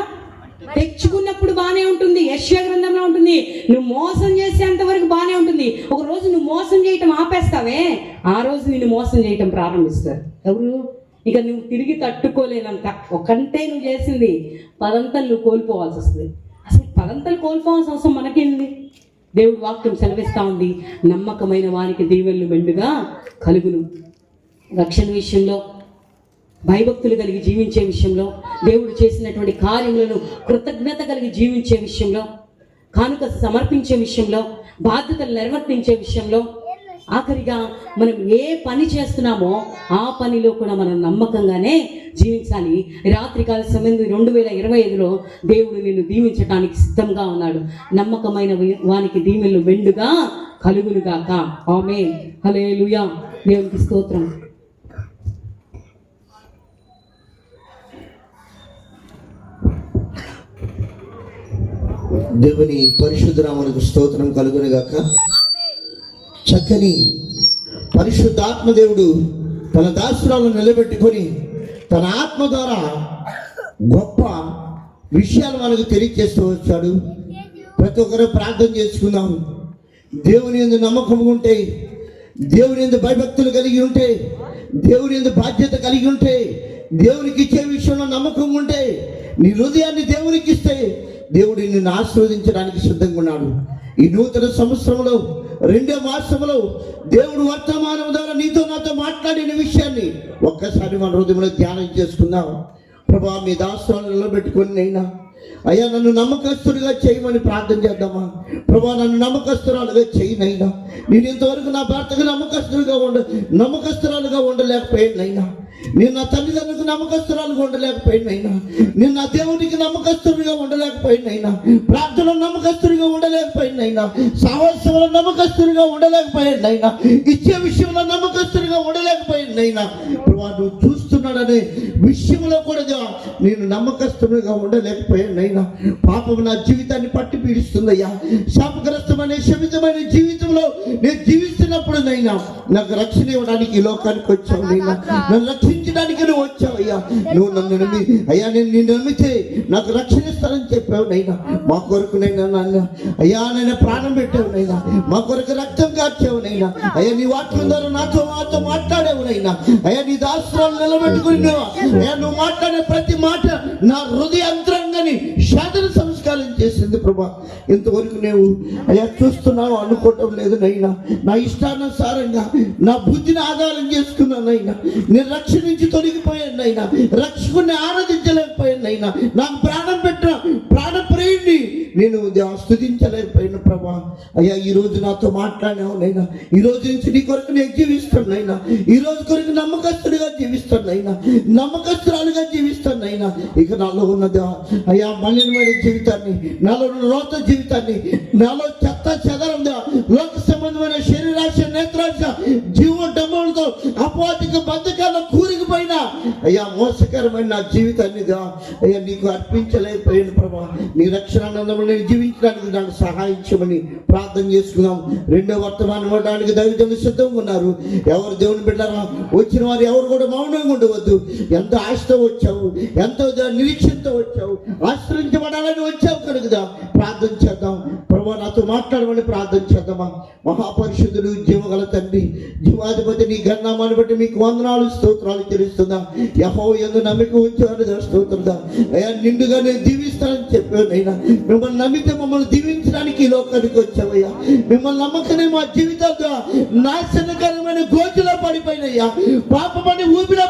తెచ్చుకున్నప్పుడు బాగానే ఉంటుంది. యెషయా గ్రంథంలో ఉంటుంది, నువ్వు మోసం చేసేంత వరకు బాగానే ఉంటుంది. ఒక రోజు నువ్వు మోసం చేయటం ఆపేస్తావే, ఆ రోజు నిన్ను మోసం చేయటం ప్రారంభిస్తారు. ఎవరు? ఇక నువ్వు తిరిగి తట్టుకోలేనంత. ఒకంటే నువ్వు చేసింది 10 అంతలు నువ్వు కోల్పోవాల్సి వస్తుంది. అసలు 10 అంతలు కోల్పోవాల్సిన అవసరం మనకేంది? దేవుడు వాక్యం సెలవిస్తా ఉంది, నమ్మకమైన వారికి దీవెనలు మెండుగా కలుగును. రక్షణ విషయంలో, భయభక్తులు కలిగి జీవించే విషయంలో, దేవుడు చేసినటువంటి కార్యములను కృతజ్ఞత కలిగి జీవించే విషయంలో, కానుక సమర్పించే విషయంలో, బాధ్యతలు నిర్వర్తించే విషయంలో, ఆఖరిగా మనం ఏ పని చేస్తున్నామో ఆ పనిలో కూడా మనం నమ్మకంగానే జీవించాలి. రాత్రికాల సమయం 2025లో దేవుడు నిన్ను దీవించడానికి సిద్ధంగా ఉన్నాడు. నమ్మకమైన వానికి దీవెనలు మెండుగా కలుగునుగాక. ఆమేన్. హల్లెలూయా. దేవునికి స్తోత్రం. దేవుని పరిశుద్ధ నామమునకు స్తోత్రం కలుగునుగాక. చక్కని పరిశుద్ధాత్మ దేవుడు తన దాసురాలను నిలబెట్టుకొని తన ఆత్మ ద్వారా గొప్ప విషయాలు మనకు తెలియజేస్తూ వచ్చాడు. ప్రతి ఒక్కరూ ప్రార్థన చేసుకుందాం. దేవుని యందు నమ్మకం ఉంటే, దేవుని యందు భయభక్తులు కలిగి ఉంటే, దేవుని యందు బాధ్యత కలిగి ఉంటే, దేవునికి ఇచ్చే విషయంలో నమ్మకం ఉంటే, నీ హృదయాన్ని దేవునికి ఇస్తే దేవుడు నిన్ను ఆశీర్వదించడానికి సిద్ధంగా ఉన్నాడు. ఈ నూతన సంవత్సరంలో 2వ మాసంలో దేవుడు వర్తమానం ద్వారా నీతో నాతో మాట్లాడిన విషయాన్ని ఒక్కసారి మన హృదయంలో ధ్యానం చేసుకుందాం. ప్రభా, మీ దాసులను నిలబెట్టుకొని నైనా అయ్యా నన్ను నమ్మకస్తుడిగా చేయమని ప్రార్థన చేద్దామా? ప్రభా, నన్ను నమ్మకస్తురాలుగా చేయనైనా. నేను ఇంతవరకు నా భర్తకు నమ్మకస్తురాలుగా ఉండలేకపోయానైనా. నేను నా తల్లిదండ్రులకు నమ్మకస్తురాలుగా ఉండలేకపోయినైనా. నేను నా దేవునికి నమ్మకస్తుడిగా ఉండలేకపోయినైనా. ప్రార్థనలో నమ్మకస్తుడిగా ఉండలేకపోయినైనా. సాహసంలో నమ్మకస్తుడిగా ఉండలేకపోయినైనా. ఇచ్చే విషయంలో నమ్మకస్తుడిగా ఉండలేకపోయినైనా. ప్రభా, నువ్వు చూస్తున్నాడనే విషయంలో కూడా నేను నమ్మకస్తుడిగా ఉండలేకపోయానైనా. పాపం నా జీవితాన్ని పట్టి పీడిస్తుందయ్యా. శాపగ్రస్తమైన శమితమైన జీవితంలో నేను జీవిస్తున్నప్పుడు నైనా నాకు రక్షణ ఇవ్వడానికి ఈ లోకానికి వచ్చావు నైనా. నన్ను రక్షించడానికి నువ్వు వచ్చావయ్యా. నువ్వు నన్ను నమ్మి అయ్యా, నేను నిన్ను నమ్మితే నాకు రక్షణ ఇస్తానని చెప్పావు నైనా. మా కొరకు నైనా నాన్న అయ్యా నేను ప్రాణం పెట్టావు నైనా. మా కొరకు రక్తం కార్చావు నైనా. అయ్యా, నీ వాక్యం ద్వారా నాతో మాట్లాడావు నైనా. అయ్యా, నీ దాసురాలు నిలబెట్టుకుని అయ్యా నువ్వు మాట్లాడే ప్రతి మాట నా హృదయాంతరంగాన్ని శాసన సంస్కారం చేసింది ప్రభా. ఇంతవరకు నేను అయ్యా చూస్తున్నావు అనుకోవటం లేదు నైనా. నా ఇష్టానుసారంగా నా బుద్ధిని ఆధారం చేసుకున్నానైనా. నేను రక్షణ నుంచి తొలగిపోయాను అయినా, రక్షకుని ఆరాధించలేకపోయాను అయినా, నాకు ప్రాణం పెట్టిన ప్రాణప్రియుడిని నేను స్తుతించలేకపోయిన ప్రభా. అయ్యా ఈ రోజు నాతో మాట్లాడినావు నైనా, ఈ రోజు నుంచి నీ కొరకు నేను జీవిస్తానైనా, ఈ రోజు కొరకు నమ్మకస్తుడిగా జీవిస్తానైనా, నమ్మకస్తురాలుగా జీవిస్తానైనా. ఇక నాలో ఉన్నది అయ్యా మలినమైన జీవితాన్ని, నాలో లోత జీవితాన్ని, నాలో చెత్త చెదరంగా లోక సంబంధమైన శరీరాశ నేత్రాశ జీవ డమ్ములతో అపాధిక బద్ధకాల కూరికిపోయిన అయ్యా మోసకరమైన నా జీవితాన్నిగా అయ్యా నీకు అర్పించలేకపోయాను ప్రభా. నీ రక్షణ ఆనందంలో నేను జీవించడానికి నాకు సహాయం చేయమని ప్రార్థన చేసుకుందాం. రెండో వర్తమానం ఇవ్వడానికి దైవజనులు సిద్ధంగా ఉన్నారు. ఎవరు దేవుని బిడ్డారా, వచ్చిన వారు ఎవరు కూడా మౌనంగా ఉండవద్దు. ఎంత ఆశతో వచ్చావు, ఎంతో నిరీక్షణతో వచ్చావు, ఆశ్రయించబడాలని వచ్చావు కనుక ప్రార్థన చేద్దాం. ప్రభా నాతో మాట్లాడమని ప్రార్థన చేద్దామా. మహాపరిశుద్ధుడు జీవగల తండ్రి, జీవాధిపతి నీ గణనామాన్ని బట్టి మీకు వందనాలు స్తోత్రాలు తెలుస్తుందా. యెహోవా యందు నమ్మిక ఉంచేవారు స్తోత్రుదా. అయ్యా నిండుగా నేను దీవిస్తానని చెప్పానైనా, మిమ్మల్ని నమ్మితే మమ్మల్ని దీవించడానికి ఈ లోకానికి వచ్చావయ్యా. మిమ్మల్ని నమ్మకనే మా జీవితాలుగా నాశనకరమైన గోచులో పడిపోయినయ్యా, పాపమని ఊపిలో